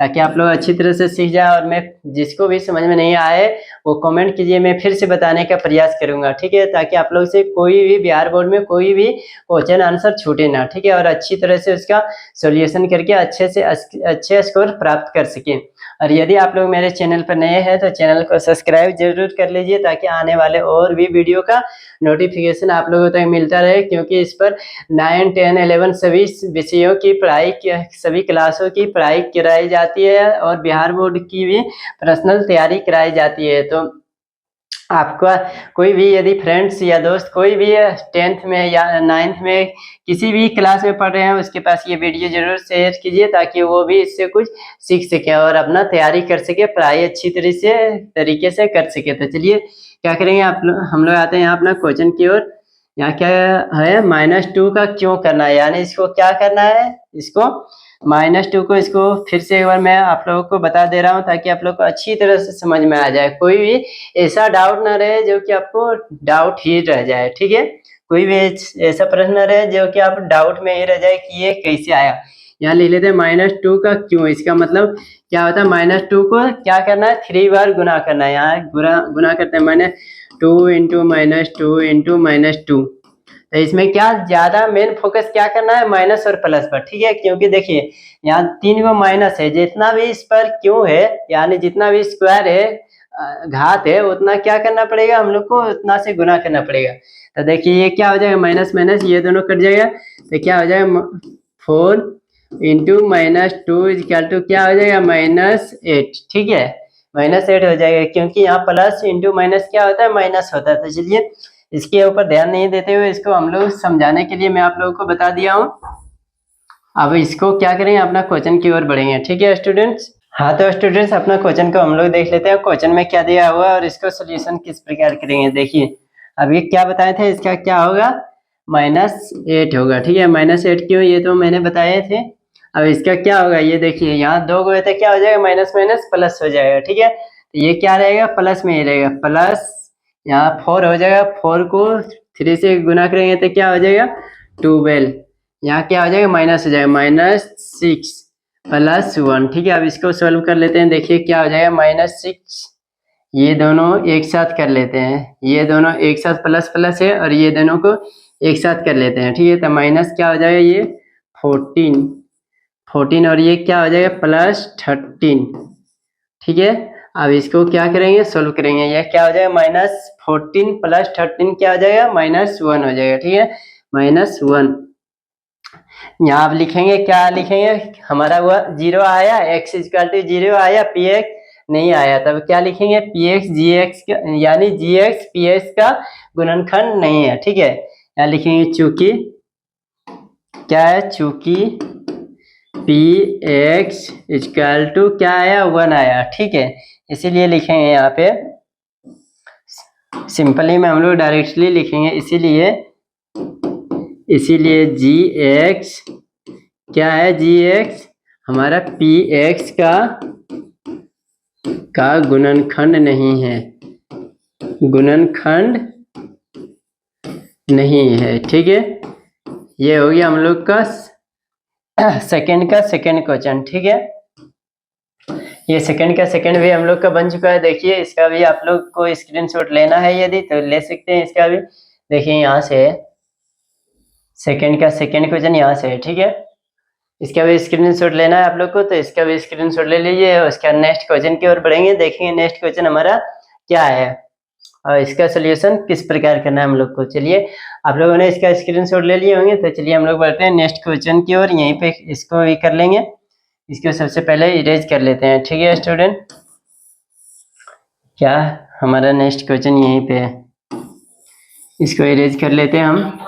ताकि आप लोग अच्छी तरह से सीख जाए, और मैं जिसको भी समझ में नहीं आए वो कमेंट कीजिए, मैं फिर से बताने का प्रयास करूंगा, ठीक है, ताकि आप लोग से कोई भी बिहार बोर्ड में कोई भी क्वेश्चन आंसर छूटे ना, ठीक है, और अच्छी तरह से उसका सॉल्यूशन करके अच्छे स्कोर प्राप्त कर सकें। और यदि आप लोग मेरे चैनल पर नए हैं तो चैनल को सब्सक्राइब जरूर कर लीजिए, ताकि आने वाले और भी वीडियो का नोटिफिकेशन आप लोगों तक मिलता रहे, क्योंकि इस पर 9, 10, 11 सभी विषयों की पढ़ाई, सभी क्लासों की पढ़ाई कराई जाती है, और बिहार बोर्ड की भी पर्सनल तैयारी कराई जाती है। तो आपका कोई भी यदि फ्रेंड्स या दोस्त कोई भी 10th में या 9th में किसी भी क्लास में पढ़ रहे हैं, उसके पास ये वीडियो जरूर शेयर कीजिए, ताकि वो भी इससे कुछ सीख सके और अपना तैयारी कर सके, पढ़ाई अच्छी तरीके से कर सके। तो चलिए क्या करेंगे, हम लोग आते हैं यहाँ अपना क्वेश्चन की ओर। यहाँ क्या है, -2 का क्यों करना है, यानी इसको क्या करना है, इसको -2 को, इसको फिर से एक बार मैं आप लोगों को बता दे रहा हूँ, ताकि आप लोग को अच्छी तरह से समझ में आ जाए, कोई भी ऐसा डाउट ना रहे जो कि आपको डाउट ही रह जाए, ठीक है, कोई भी ऐसा प्रश्न न रहे जो कि आप डाउट में ही रह जाए कि ये कैसे आया। यहाँ लिख लेते हैं -2 का क्यों, इसका मतलब क्या होता है, -2 को क्या करना है, 3 बार गुना करना है, यहाँ गुना करते हैं, -2 × -2 × -2, तो इसमें क्या ज्यादा मेन फोकस क्या करना है, माइनस और प्लस पर, ठीक है, क्योंकि देखिए यहाँ 3 को माइनस है, जितना भी इस पर क्यों है, यानी जितना भी स्क्वायर है, घात है, उतना क्या करना पड़ेगा, हम लोग को उतना से गुना करना पड़ेगा। तो देखिए ये क्या हो जाएगा, माइनस माइनस ये दोनों कट जाएगा, तो क्या हो जाएगा, 4 × -2 इक्वल टू क्या हो जाएगा, -8, ठीक है, -8 हो जाएगा, क्योंकि यहाँ प्लस इंटू माइनस क्या होता है, माइनस होता है। तो चलिए इसके ऊपर ध्यान नहीं देते हुए इसको हम लोग समझाने के लिए मैं आप लोगों को बता दिया हूँ। अब इसको क्या करेंगे, अपना क्वेश्चन की ओर बढ़ेंगे, ठीक है स्टूडेंट्स। हाँ तो स्टूडेंट्स अपना क्वेश्चन को हम लोग देख लेते हैं क्वेश्चन में क्या दिया हुआ है और इसको सोल्यूशन किस प्रकार करेंगे। देखिए अब ये क्या बताए थे, इसका क्या होगा, -8 होगा। ठीक है, -8 क्यों, ये तो मैंने बताए थे। अब इसका क्या होगा, ये देखिए यहाँ 2 गए थे, क्या हो जाएगा, माइनस माइनस प्लस हो जाएगा। ठीक है, तो ये क्या रहेगा, प्लस में ही रहेगा, प्लस यहाँ 4 हो जाएगा, 4 को 3 से गुना करेंगे तो क्या हो जाएगा 12। यहाँ क्या हो जाएगा, माइनस हो जाएगा, -6 +1। ठीक है, अब इसको सॉल्व कर लेते हैं। देखिए क्या हो जाएगा, -6, ये दोनों एक साथ कर लेते हैं, ये दोनों एक साथ प्लस प्लस है और ये दोनों को एक साथ कर लेते हैं। ठीक है, तो माइनस क्या हो जाएगा, ये 14 और ये क्या हो जाएगा +13। ठीक है, अब इसको क्या करेंगे, सोल्व करेंगे। यह क्या हो जाएगा, -14 + 13 क्या हो जाएगा, -1 हो जाएगा। ठीक है, -1 यहाँ आप लिखेंगे, क्या लिखेंगे, हमारा हुआ 0 आया, x = 0 आया, px नहीं आया, तब क्या लिखेंगे, px gx यानी gx px का गुणनखंड नहीं है। ठीक है, यहाँ लिखेंगे चूंकि क्या है, चूंकि px = क्या आया, 1 आया। ठीक है, इसीलिए लिखेंगे यहाँ पे सिंपली में हम लोग डायरेक्टली लिखेंगे, इसीलिए gx क्या है, gx हमारा px का गुणनखंड नहीं है, गुणनखंड नहीं है। ठीक है, ये हो गया हम लोग का सेकंड क्वेश्चन। ठीक है, ये सेकंड भी हम लोग का बन चुका है। देखिए इसका भी आप लोग को स्क्रीनशॉट लेना है यदि तो ले सकते हैं। इसका भी देखिए यहाँ से सेकंड क्वेश्चन यहाँ से है। ठीक है, इसका भी स्क्रीनशॉट लेना है आप लोग को, तो इसका भी स्क्रीनशॉट ले लीजिए। उसका नेक्स्ट क्वेश्चन की ओर बढ़ेंगे, देखेंगे नेक्स्ट क्वेश्चन हमारा क्या है और इसका सोल्यूशन किस प्रकार करना है हम लोग को। चलिए आप लोगों ने इसका स्क्रीनशॉट ले लिए होंगे, तो चलिए हम लोग बढ़ते हैं नेक्स्ट क्वेश्चन की ओर। यहीं पे इसको भी कर लेंगे, इसको सबसे पहले इरेज कर लेते हैं। ठीक है स्टूडेंट, क्या हमारा नेक्स्ट क्वेश्चन यहीं पे है, इसको इरेज कर लेते हैं हम।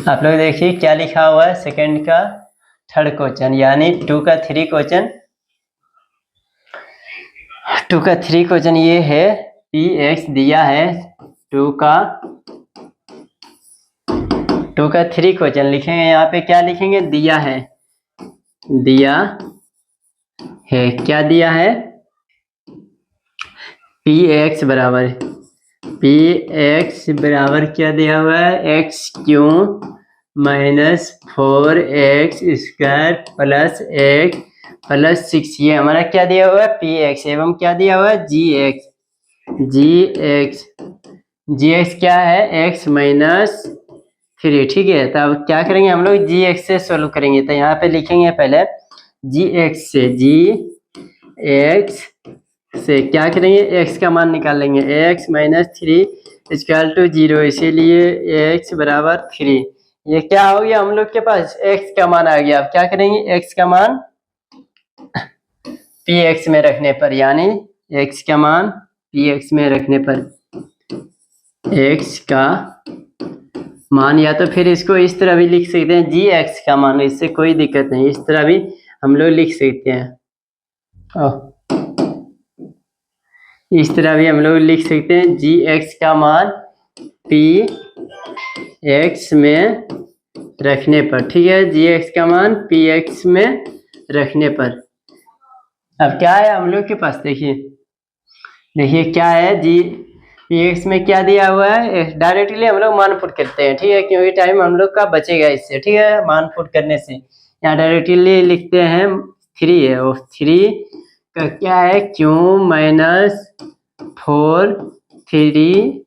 आप लोग देखिए क्या लिखा हुआ है, सेकंड का थर्ड क्वेश्चन यानी 2 का 3 क्वेश्चन। 2 का 3 क्वेश्चन ये है, px दिया है 2 का 3 क्वेश्चन लिखेंगे। यहाँ पे क्या लिखेंगे, दिया है क्या दिया है, px बराबर क्या दिया हुआ है, x³ -4x² + x + 6। ये हमारा क्या दिया हुआ है, px एवं क्या दिया हुआ है, gx क्या है, x - 3। ठीक है, तो अब क्या करेंगे हम लोग, gx से सोल्व करेंगे। तो यहाँ पे लिखेंगे पहले gx से क्या करेंगे, x का मान निकाल लेंगे, x - 3 = 0, इसीलिए x = 3। ये क्या हो गया हम लोग के पास, x का मान आ गया। अब क्या करेंगे, x का मान px में रखने पर, यानी x का मान px में रखने पर x का मान, या तो फिर इसको इस तरह भी लिख सकते हैं, gx का मान, इससे कोई दिक्कत नहीं, इस तरह भी हम लोग लिख सकते हैं। इस तरह भी हम लोग लिख सकते हैं, gx का मान px में रखने पर। ठीक है, gx का मान px में रखने पर। अब क्या है हम लोग के पास, देखिए क्या है, px में क्या दिया हुआ है, डायरेक्टली हम लोग मान पुट करते हैं। ठीक है, क्योंकि टाइम हम लोग का बचेगा इससे। ठीक है, मान पुट करने से यहाँ डायरेक्टली लिखते हैं 3 है, और 3 का क्या है, q - 4 3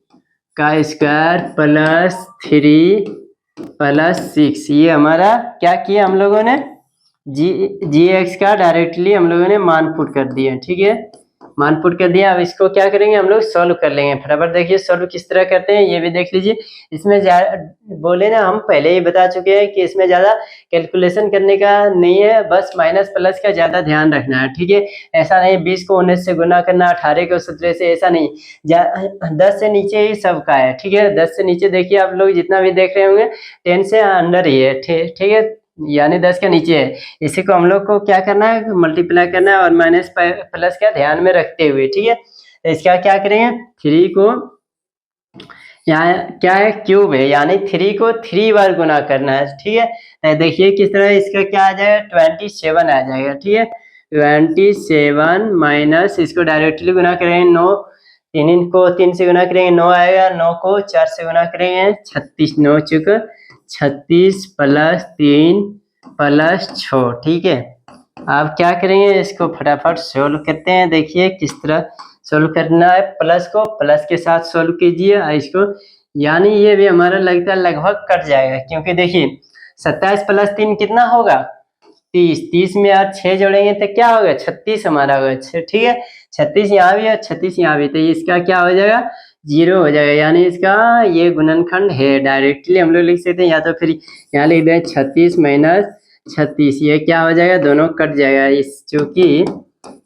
का स्क्वायर +3 + 6। ये हमारा क्या किया हम लोगों ने, gx का डायरेक्टली हम लोगों ने मान पुट कर दिया। ठीक है, मान पुट कर दिया। अब इसको क्या करेंगे हम लोग, सॉल्व कर लेंगे फटाफट। देखिए सॉल्व किस तरह करते हैं ये भी देख लीजिए। इसमें बोले ना, हम पहले ही बता चुके हैं कि इसमें ज़्यादा कैलकुलेशन करने का नहीं है, बस माइनस प्लस का ज़्यादा ध्यान रखना है, ठीक है। ऐसा नहीं 20 को 19 से गुना करना, 18 को 17 से, ऐसा नहीं। 10 से नीचे ही सबका है, ठीक है। 10 से नीचे देखिए आप लोग जितना भी देख रहे होंगे 10 से अंडर ही है, ठीक है, यानी 10 के नीचे है। इसी को हम लोग को क्या करना है, मल्टीप्लाई करना है और माइनस प्लस का ध्यान में रखते हुए, ठीक है। तो इसका क्या करेंगे, 3 को, यहाँ क्या है, क्यूब है, यानी 3 को 3 बार गुना करना है, ठीक है। देखिए किस तरह, इसका क्या आ जाएगा, 27 आ जाएगा, ठीक है। 27 माइनस, इसको डायरेक्टली गुना करेंगे 9, 3 को 3 से गुना करेंगे 9 आएगा, 9 को 4 से गुना करेंगे 36, 9 चुका 36 प्लस 3 प्लस 6, ठीक है। आप क्या करेंगे, इसको फटाफट सोल्व करते हैं। देखिए किस तरह सोल्व करना है, प्लस को प्लस के साथ सोल्व कीजिए इसको, यानी ये भी हमारा लगता है लगभग कट जाएगा, क्योंकि देखिए 27 प्लस 3 कितना होगा, 30, 30 में यार 6 जोड़ेंगे तो क्या होगा, 36 हमारा होगा, ठीक है। 36 यहाँ भी है, 36 यहाँ भी, तो इसका क्या हो जाएगा, 0 हो जाएगा, यानी इसका ये गुणनखंड है। डायरेक्टली हम लोग लिख सकते हैं, या तो फिर यहाँ लिख दें 36 माइनस 36, ये क्या हो जाएगा, दोनों कट जाएगा। इस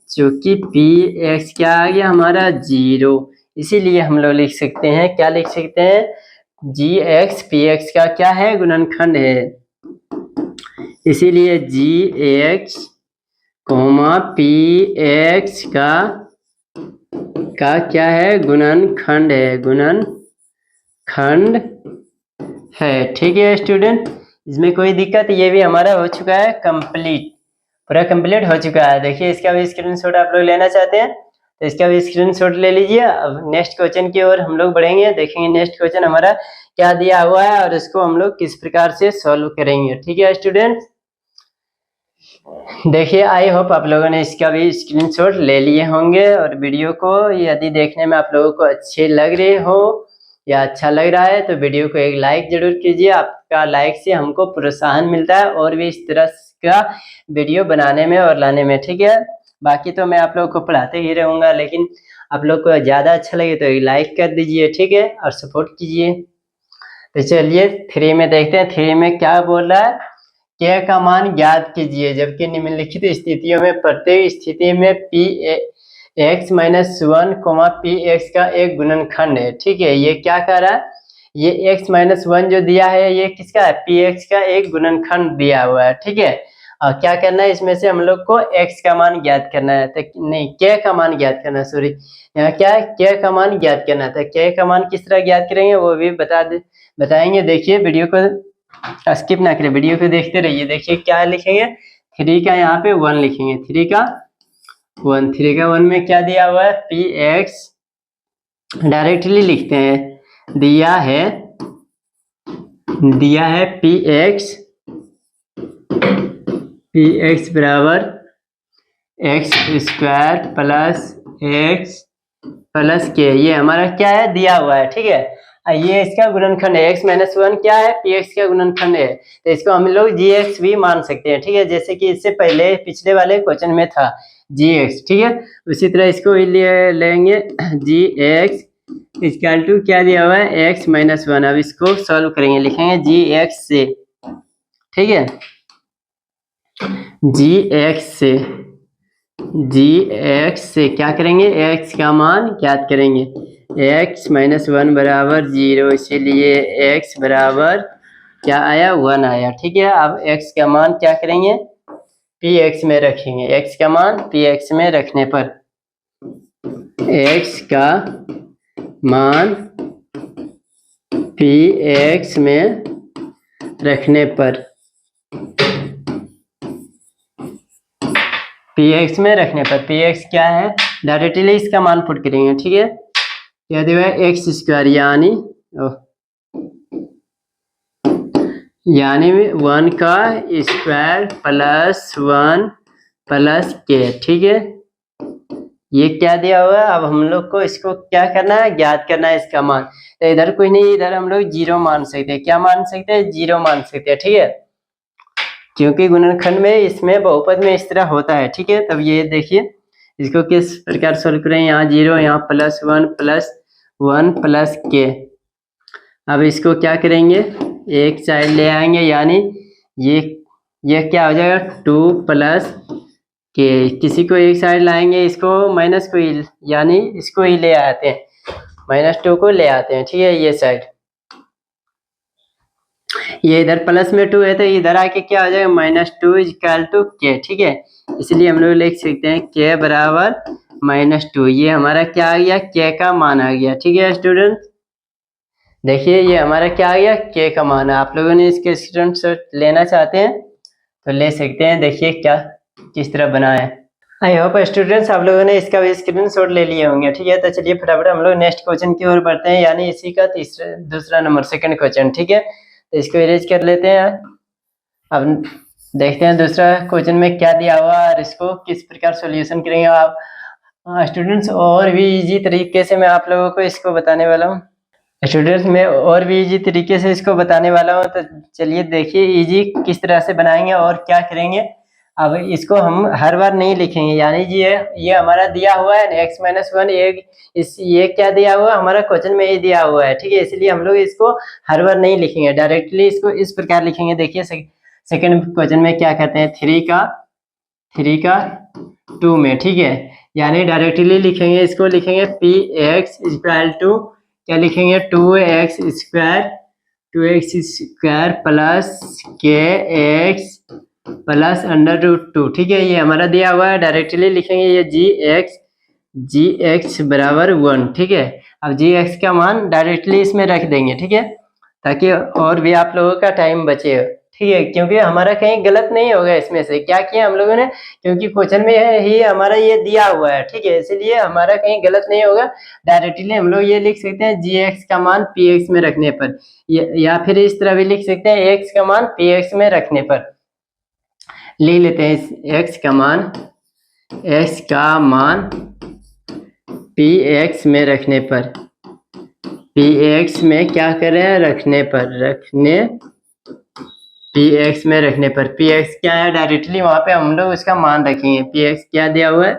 चूंकि पी एक्स क्या आ गया हमारा 0, इसीलिए हम लोग लिख सकते हैं, क्या लिख सकते हैं, जी एक्स पी एक्स का क्या है, गुणनखंड है, इसीलिए जी एक्स कोमा पी एक्स का क्या है, गुणनखंड है, गुणनखंड है, ठीक है स्टूडेंट। इसमें कोई दिक्कत, ये भी हमारा हो चुका है कंप्लीट, पूरा कंप्लीट हो चुका है। देखिए इसका भी स्क्रीनशॉट आप लोग लेना चाहते हैं तो इसका भी स्क्रीनशॉट ले लीजिए। अब नेक्स्ट क्वेश्चन की ओर हम लोग बढ़ेंगे, देखेंगे नेक्स्ट क्वेश्चन हमारा क्या दिया हुआ है और इसको हम लोग किस प्रकार से सॉल्व करेंगे, ठीक है स्टूडेंट। देखिए आई होप आप लोगों ने इसका भी स्क्रीनशॉट ले लिए होंगे, और वीडियो को यदि देखने में आप लोगों को अच्छे लग रहे हो या अच्छा लग रहा है तो वीडियो को एक लाइक जरूर कीजिए। आपका लाइक से हमको प्रोत्साहन मिलता है और भी इस तरह का वीडियो बनाने में और लाने में, ठीक है। बाकी तो मैं आप लोगों को पढ़ाते ही रहूँगा, लेकिन आप लोग को ज़्यादा अच्छा लगे तो एक लाइक कर दीजिए, ठीक है, और सपोर्ट कीजिए। तो चलिए 3 में देखते हैं, 3 में क्या बोल रहा है, के का मान ज्ञात कीजिए, जबकि निम्नलिखित स्थितियों में प्रत्येक स्थिति में P X minus 1 comma P X का एक गुणनखंड है, ठीक है। ये क्या कर रहा है, ये x माइनस 1 जो दिया है ये किसका है, पी एक्स का एक गुणनखंड दिया हुआ है, ठीक है। और क्या करना है, इसमें से हम लोग को x का मान ज्ञात करना है, तो नहीं k का मान ज्ञात करना है, सॉरी यहाँ क्या है, k का मान ज्ञात करना था। k का मान किस तरह ज्ञात करेंगे वो भी बताएंगे। देखिए वीडियो को स्किप ना करें, वीडियो को देखते रहिए। देखिए क्या लिखेंगे, 3 का यहाँ पे 1 लिखेंगे, 3 का 1 में क्या दिया हुआ है, पी एक्स, डायरेक्टली लिखते हैं, दिया है पी एक्स बराबर x square plus x plus के, ये हमारा क्या है, दिया हुआ है, ठीक है। ये इसका गुणनखंड है, x माइनस 1 क्या है, पी एक्स का गुणनखंड है, तो इसको हम लोग जी एक्स भी मान सकते हैं, ठीक है, जैसे कि इससे पहले पिछले वाले क्वेश्चन में था जी एक्स, ठीक है। उसी तरह इसको लेंगे जी एक्स इक्वल टू क्या दिया हुआ है, x माइनस 1। अब इसको सॉल्व करेंगे, लिखेंगे जी एक्स से, ठीक है, जी एक्स से क्या करेंगे, x का मान ज्ञात करेंगे, x माइनस 1 बराबर 0, इसीलिए x बराबर क्या आया, 1 आया, ठीक है। अब x का मान क्या करेंगे, पी एक्स में रखेंगे, x का मान पी एक्स में रखने पर, x का मान पी एक्स में रखने पर, पी एक्स में रखने पर, पी एक्स क्या है, डायरेक्टली इसका मान पुट करेंगे, ठीक है। क्या दिया है, एक्स स्क्वायर यानी 1 का स्क्वायर प्लस 1 प्लस के, ठीक है। ये क्या दिया हुआ है, अब हम लोग को इसको क्या करना है, ज्ञात करना है इसका मान। तो इधर कुछ नहीं, इधर हम लोग 0 मान सकते हैं, क्या मान सकते हैं, 0 मान सकते हैं, ठीक है, क्योंकि गुणनखंड में इसमें बहुपद में इस तरह होता है, ठीक है। तब ये देखिए इसको किस प्रकार सोल्व करें, यहाँ 0 यहाँ +1 प्लस के। अब इसको क्या करेंगे, एक साइड ले आएंगे, यानी ये क्या हो जाएगा 2 प्लस के। किसी को एक साइड लाएंगे, इसको माइनस को ही, यानी इसको ही ले आते हैं, -2 को ले आते हैं, ठीक है। ये साइड, ये इधर प्लस में 2 है तो इधर आके क्या हो जाएगा -2 इक्वल टू के, ठीक है। इसलिए हम लोग लिख सकते हैं के बराबर -2। ये हमारा क्या आ गया, के का मान आ गया, ठीक है स्टूडेंट। देखिए ये हमारा क्या आ गया, के का मान है। आप लोगों ने इसके स्क्रीनशॉट लेना चाहते हैं तो ले सकते हैं। देखिए क्या किस तरह बना है। आई होप स्टूडेंट्स आप लोगों ने इसका भी स्क्रीनशॉट ले लिए होंगे, ठीक है। तो चलिए फटाफट हम लोग नेक्स्ट क्वेश्चन की ओर बढ़ते हैं, यानी इसी का दूसरा नंबर सेकंड क्वेश्चन, ठीक है। तो इसको इरेज कर लेते हैं। अब देखते हैं दूसरा क्वेश्चन में क्या दिया हुआ और इसको किस प्रकार सॉल्यूशन करेंगे आप स्टूडेंट्स। और भी इजी तरीके से मैं आप लोगों को इसको बताने वाला हूँ स्टूडेंट्स, मैं और भी इजी तरीके से इसको बताने वाला हूँ। तो चलिए देखिए इजी किस तरह से बनाएंगे और क्या करेंगे। अब इसको हम हर बार नहीं लिखेंगे, यानी ये हमारा दिया हुआ है x-1 ये क्या दिया हुआ है, हमारा क्वेश्चन में ही दिया हुआ है, ठीक है। इसलिए हम लोग इसको हर बार नहीं लिखेंगे, डायरेक्टली इसको इस प्रकार लिखेंगे। देखिए सेकंड क्वेश्चन में क्या कहते हैं, 3 का 2 में, ठीक है। यानी डायरेक्टली लिखेंगे, इसको लिखेंगे px इक्वल टू क्या लिखेंगे 2x square plus kx plus √2, ठीक है। ये हमारा दिया हुआ है, डायरेक्टली लिखेंगे ये gx बराबर 1, ठीक है। अब gx का मान डायरेक्टली इसमें रख देंगे, ठीक है, ताकि और भी आप लोगों का टाइम बचे, ठीक है। क्योंकि हमारा कहीं गलत नहीं होगा इसमें से। क्या किया हम लोगों ने, क्योंकि क्वेश्चन में ही हमारा ये दिया हुआ है, ठीक है, इसलिए हमारा कहीं गलत नहीं होगा। डायरेक्टली हम लोग ये लिख सकते हैं gx का मान px में रखने पर, या फिर इस तरह भी लिख सकते हैं x का मान px में रखने पर। ले लेते हैं x का मान px में रखने पर, px में क्या करें रखने पर, px में रखने पर। px क्या है, डायरेक्टली वहां पे हम लोग उसका मान रखेंगे। px क्या दिया हुआ है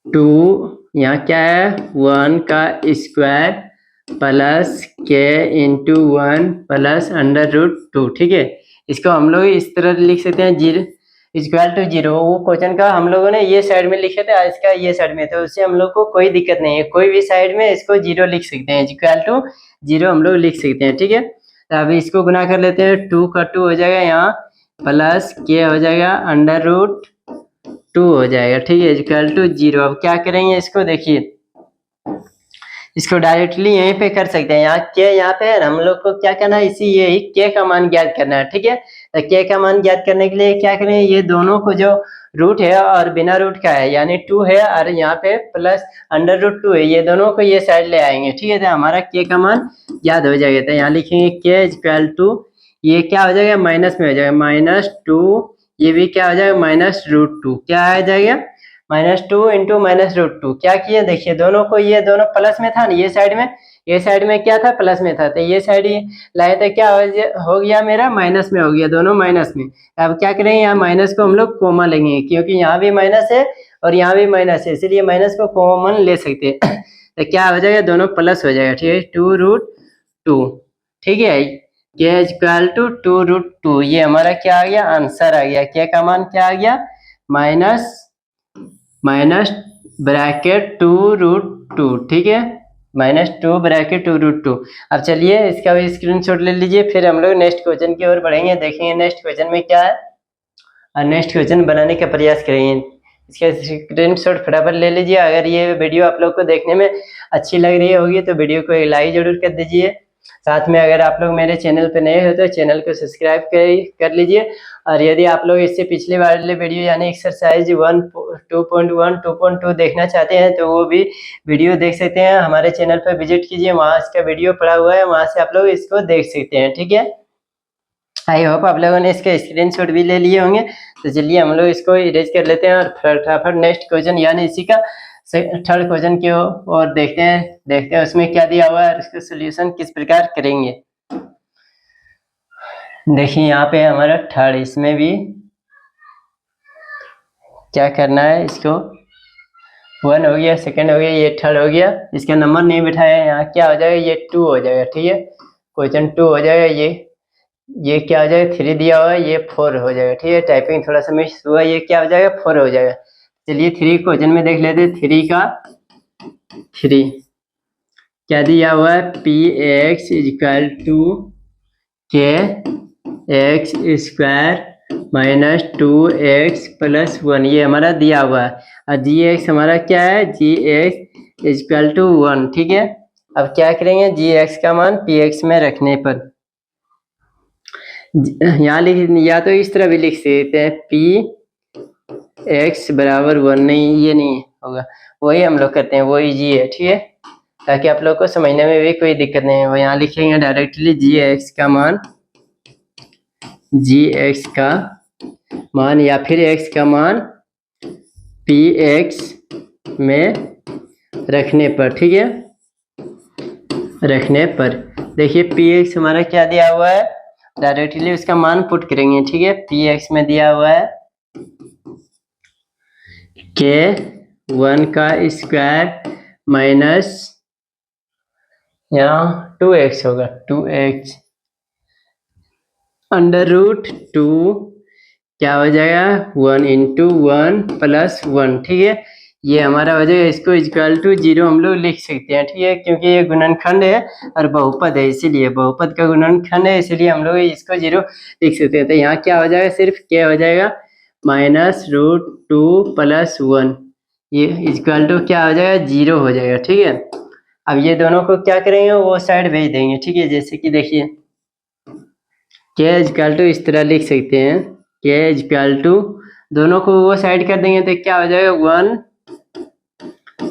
2, यहाँ क्या है 1 का स्क्वायर प्लस के इंटू 1 प्लस √2, ठीक है। इसको हम लोग इस तरह लिख सकते हैं 0 इक्वल टू 0। वो क्वेश्चन का हम लोगों ने ये साइड में लिखे थे, इसका ये साइड में, तो उससे हम लोग को कोई दिक्कत नहीं है, कोई भी साइड में इसको 0 लिख सकते हैं, इक्वल टू 0 हम लोग लिख सकते हैं, ठीक है। तो अभी इसको गुना कर लेते हैं, 2 का 2 हो जाएगा, यहाँ प्लस के हो जाएगा √2 हो जाएगा, ठीक है, इक्वल टू 0। अब क्या करेंगे इसको, देखिए इसको डायरेक्टली यहीं पे कर सकते हैं। यहाँ के यहाँ पे है, हम लोग को क्या करना है, इसी यही के का मान ज्ञात करना है, ठीक है। तो के का मान ज्ञात करने के लिए क्या करें, ये दोनों को जो रूट है और बिना रूट का है, यानी 2 है और यहाँ पे प्लस √2 है, ये दोनों को ये साइड ले आएंगे, ठीक है। तो हमारा के का मान याद हो जाएगा। तो यहाँ लिखेंगे के इक्वल टू, ये क्या हो जाएगा माइनस में हो जाएगा -2, ये भी क्या हो जाएगा -√2, क्या आ जाएगा -2 इंटू -√2। क्या किया, देखिए दोनों को, ये दोनों प्लस में था ना, ये साइड में क्या था प्लस में था, तो ये साइड लाए तो क्या हो गया मेरा माइनस में हो गया, दोनों माइनस में। अब क्या करेंगे, यहाँ माइनस को हम लोग कॉमन लेंगे, क्योंकि यहाँ भी माइनस है और यहाँ भी माइनस है, इसलिए माइनस को कॉमन ले सकते हैं। तो क्या हो जाएगा, दोनों प्लस हो जाएगा, ठीक है, 2√2, ठीक है। के इक्वल टू 2√2, ये हमारा क्या आ गया, आंसर आ गया। के का मान क्या आ गया, माइनस ब्रैकेट 2√2, ठीक है, -2 ब्रैकेट 2√2। अब चलिए इसका भी स्क्रीनशॉट ले लीजिए, फिर हम लोग नेक्स्ट क्वेश्चन की ओर बढ़ेंगे, देखेंगे नेक्स्ट क्वेश्चन में क्या है और नेक्स्ट क्वेश्चन बनाने का प्रयास करेंगे। इसका स्क्रीनशॉट फटाफट ले लीजिए। अगर ये वीडियो आप लोग को देखने में अच्छी लग रही होगी तो वीडियो को एक लाइक जरूर कर दीजिए। साथ में अगर आप लोग मेरे चैनल पर नए हो तो चैनल को सब्सक्राइब कर लीजिए। और यदि आप लोग इससे पिछले वाले वीडियो यानी एक्सरसाइज 2.1 2.2 देखना चाहते हैं तो वो भी वीडियो देख सकते हैं, हमारे चैनल पर विजिट कीजिए, वहाँ इसका वीडियो पड़ा हुआ है, वहाँ से आप लोग इसको देख सकते हैं, ठीक है। आई होप आप लोगों ने इसके स्क्रीनशॉट भी ले लिए होंगे। तो चलिए हम लोग इसको इरेज कर लेते हैं और फटाफट नेक्स्ट क्वेश्चन यानी इसी का थर्ड क्वेश्चन की ओर देखते हैं उसमें क्या दिया हुआ है और इसका सोल्यूशन किस प्रकार करेंगे। देखिए यहाँ पे हमारा थर्ड, इसमें भी क्या करना है, इसको 1 हो गया, सेकंड हो गया, ये थर्ड हो गया, इसका नंबर नहीं बिठाया यहाँ, क्या हो जाएगा, ये 2 हो जाएगा। ठीक है, क्वेश्चन 2 हो जाएगा। ये क्या हो जाएगा, 3 दिया हुआ है, ये 4 हो जाएगा। ठीक है, टाइपिंग थोड़ा सा मिस हुआ, ये क्या हो जाएगा, 4 हो जाएगा। चलिए 3 क्वेश्चन में देख लेते हैं। 3 का 3 क्या दिया हुआ है, पी एक्स इक्वल टू के x square minus 2x plus 1, ये हमारा दिया हुआ है। और जी एक्स हमारा क्या है, जी एक्स इक्वल टू 1। ठीक है, अब क्या करेंगे, जी एक्स का मान पी एक्स में रखने पर यहाँ लिख, या तो इस तरह भी लिख सकते हैं, पी एक्स बराबर 1, नहीं ये नहीं होगा, वही हम लोग करते हैं, वो इजी है। ठीक है, ताकि आप लोग को समझने में भी कोई दिक्कत नहीं है। वो यहाँ लिखेंगे डायरेक्टली जी एक्स का मान, जी एक्स का मान या फिर एक्स का मान पी एक्स में रखने पर। ठीक है, रखने पर देखिए पी एक्स हमारा क्या दिया हुआ है, डायरेक्टली उसका मान पुट करेंगे। ठीक है, पी एक्स में दिया हुआ है के 1 का स्क्वायर माइनस यहाँ 2x होगा, 2x अंडर रूट 2 क्या हो जाएगा, 1 इंटू 1 प्लस 1। ठीक है, ये हमारा हो जाएगा, इसको इक्वल टू 0 हम लोग लिख सकते हैं। ठीक है, क्योंकि ये गुणनखंड है और बहुपद है, इसीलिए बहुपद का गुणनखंड है, इसीलिए हम लोग इसको 0 लिख सकते हैं। तो यहाँ क्या हो जाएगा, सिर्फ क्या हो जाएगा, माइनस रूट 2 प्लस 1, ये इक्वल टू क्या हो जाएगा, 0 हो जाएगा। ठीक है, अब ये दोनों को क्या करेंगे, वो साइड भेज देंगे। ठीक है, जैसे कि देखिए के इक्वल टू इस तरह लिख सकते हैं, के इक्वल टू दोनों को वो साइड कर देंगे तो क्या हो जाएगा,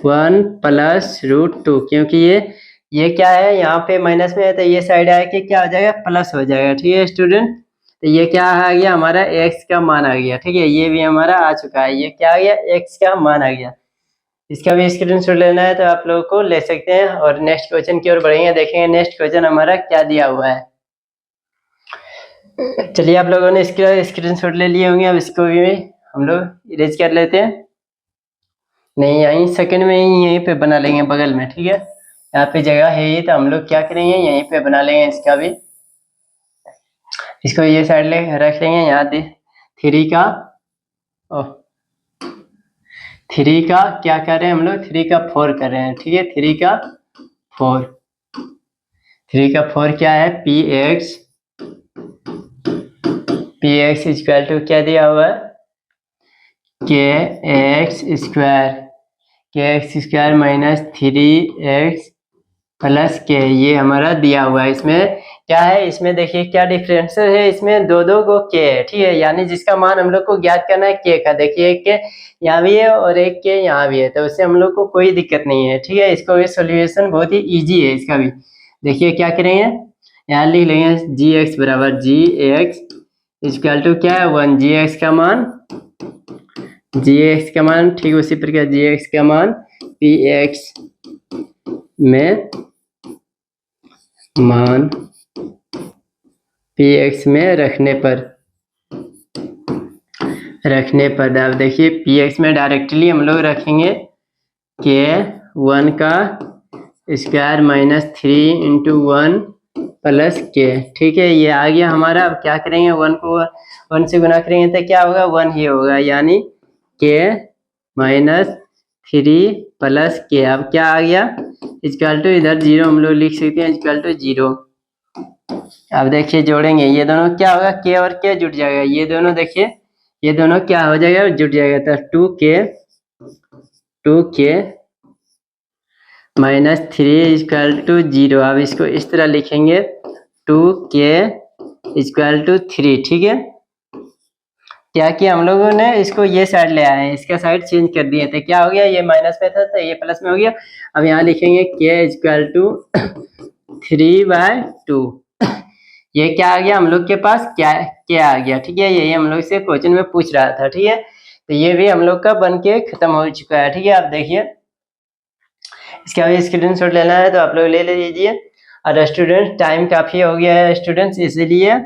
1 प्लस रूट 2, क्योंकि ये क्या है, यहाँ पे माइनस में है तो ये साइड आके क्या हो जाएगा, प्लस हो जाएगा। ठीक है स्टूडेंट, तो ये क्या आ गया, हमारा x का मान आ गया। ठीक है, ये भी हमारा आ चुका है, ये क्या आ गया, x का मान आ गया। इसका भी स्क्रीनशॉट लेना है तो आप लोगों को ले सकते हैं। और नेक्स्ट क्वेश्चन की ओर बढ़ेंगे, देखेंगे नेक्स्ट क्वेश्चन हमारा क्या दिया हुआ है। चलिए आप लोगों ने इसका स्क्रीनशॉट ले लिए होंगे, अब इसको भी हम लोग इरेज कर लेते हैं। नहीं, यहीं सेकंड में ही यहीं पे बना लेंगे बगल में। ठीक है, यहाँ पे जगह है ही, तो हम लोग क्या करेंगे, यहीं पे बना लेंगे इसका भी। इसको ये साइड ले रख लेंगे, यहाँ 3 का 3 का क्या कर रहे हैं हम लोग, 3 का 4 कर रहे हैं। ठीक है, 3 का 4, 3 का 4 क्या है, पी एक्स इक्वल टू क्या दिया हुआ है, के x square minus 3x plus के, ये हमारा दिया हुआ है। इसमें क्या है, इसमें देखिए क्या डिफरेंस है, इसमें दो को के है। ठीक है, यानी जिसका मान हम लोग को ज्ञात करना है के का, देखिए एक के यहाँ भी है और एक के यहाँ भी है, तो उससे हम लोग को कोई दिक्कत नहीं है। ठीक है, इसको ये सोल्यूशन बहुत ही इजी है इसका भी। देखिए क्या करेंगे, यहाँ लिख लेंगे जी एक्स बराबर जी एक्स इक्वल टू क्या है, 1, जी एक्स का मान ठीक उसी प्रकार जी एक्स का मान पी एक्स में मान पी एक्स में रखने पर अब देखिए पी एक्स में डायरेक्टली हम लोग रखेंगे के 1 का स्क्वायर माइनस 3 इंटू 1 प्लस के। ठीक है, ये आ गया हमारा। अब क्या करेंगे, 1 को 1 से गुना करेंगे तो क्या होगा, 1 ही होगा, यानी के माइनस 3 प्लस के। अब क्या आ गया, इक्वल टू इधर 0 हम लोग लिख सकते हैं, इक्वल टू 0। अब देखिए जोड़ेंगे, ये दोनों क्या होगा, के और के जुट जाएगा, ये दोनों देखिए ये दोनों क्या हो जाएगा, जुट जाएगा, तो 2k माइनस 3 इक्वल टू 0। अब इसको इस तरह लिखेंगे, 2k इक्वल टू 3। ठीक है, क्या किया हम लोगों ने, इसको ये साइड ले आए हैं, इसका साइड चेंज कर दिए थे, क्या हो गया, ये माइनस में था तो ये प्लस में हो गया। अब यहाँ लिखेंगे k इक्वल टू 3/2। ये क्या आ गया हम लोग के पास, क्या आ गया। ठीक है, यही हम लोग से क्वेश्चन में पूछ रहा था। ठीक है, तो ये भी हम लोग का बन के खत्म हो चुका है। ठीक है, आप देखिए इसका भी स्क्रीनशॉट लेना है तो आप लोग ले लीजिए। और स्टूडेंट टाइम काफ़ी हो गया है स्टूडेंट्स, इसीलिए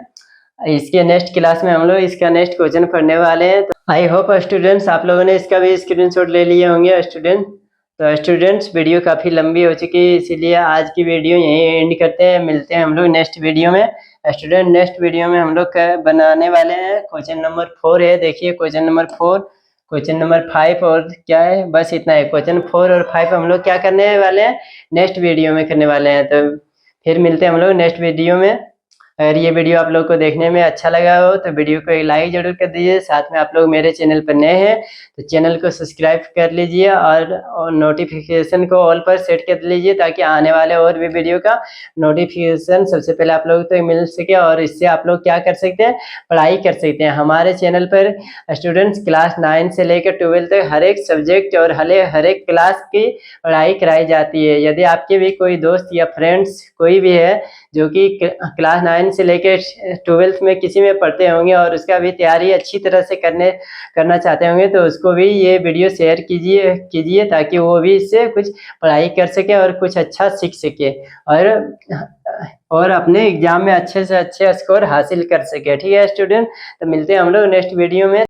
इसके नेक्स्ट क्लास में हम लोग इसका नेक्स्ट क्वेश्चन पढ़ने वाले हैं। तो आई होप स्टूडेंट्स आप लोगों ने इसका भी स्क्रीनशॉट ले लिए होंगे स्टूडेंट। तो स्टूडेंट्स वीडियो काफ़ी लंबी हो चुकी है, इसीलिए आज की वीडियो यहीं एंड करते हैं। मिलते हैं हम लोग नेक्स्ट वीडियो में। स्टूडेंट नेक्स्ट वीडियो में हम लोग बनाने वाले हैं क्वेश्चन नंबर 4 है। देखिए क्वेश्चन नंबर 4, क्वेश्चन नंबर 5 और क्या है, बस इतना है। क्वेश्चन 4 और 5 हम लोग क्या करने वाले हैं, नेक्स्ट वीडियो में करने वाले हैं। तो फिर मिलते हैं हम लोग नेक्स्ट वीडियो में। अगर ये वीडियो आप लोग को देखने में अच्छा लगा हो तो वीडियो को एक लाइक जरूर कर दीजिए। साथ में आप लोग मेरे चैनल पर नए हैं तो चैनल को सब्सक्राइब कर लीजिए और नोटिफिकेशन को ऑल पर सेट कर लीजिए, ताकि आने वाले और भी वीडियो का नोटिफिकेशन सबसे पहले आप लोगों तक मिल सके। और इससे आप लोग क्या कर सकते हैं, पढ़ाई कर सकते हैं। हमारे चैनल पर स्टूडेंट्स क्लास 9 से लेकर 12 तक हर एक सब्जेक्ट और हर एक क्लास की पढ़ाई कराई जाती है। यदि आपके भी कोई दोस्त या फ्रेंड्स कोई भी है जो कि क्लास 9 से लेकर 12th में किसी में पढ़ते होंगे और उसका भी तैयारी अच्छी तरह से करना चाहते होंगे, तो उसको भी ये वीडियो शेयर कीजिए ताकि वो भी इससे कुछ पढ़ाई कर सके और कुछ अच्छा सीख सके और अपने एग्जाम में अच्छे से अच्छे स्कोर हासिल कर सके। ठीक है स्टूडेंट, तो मिलते हैं हम लोग नेक्स्ट वीडियो में।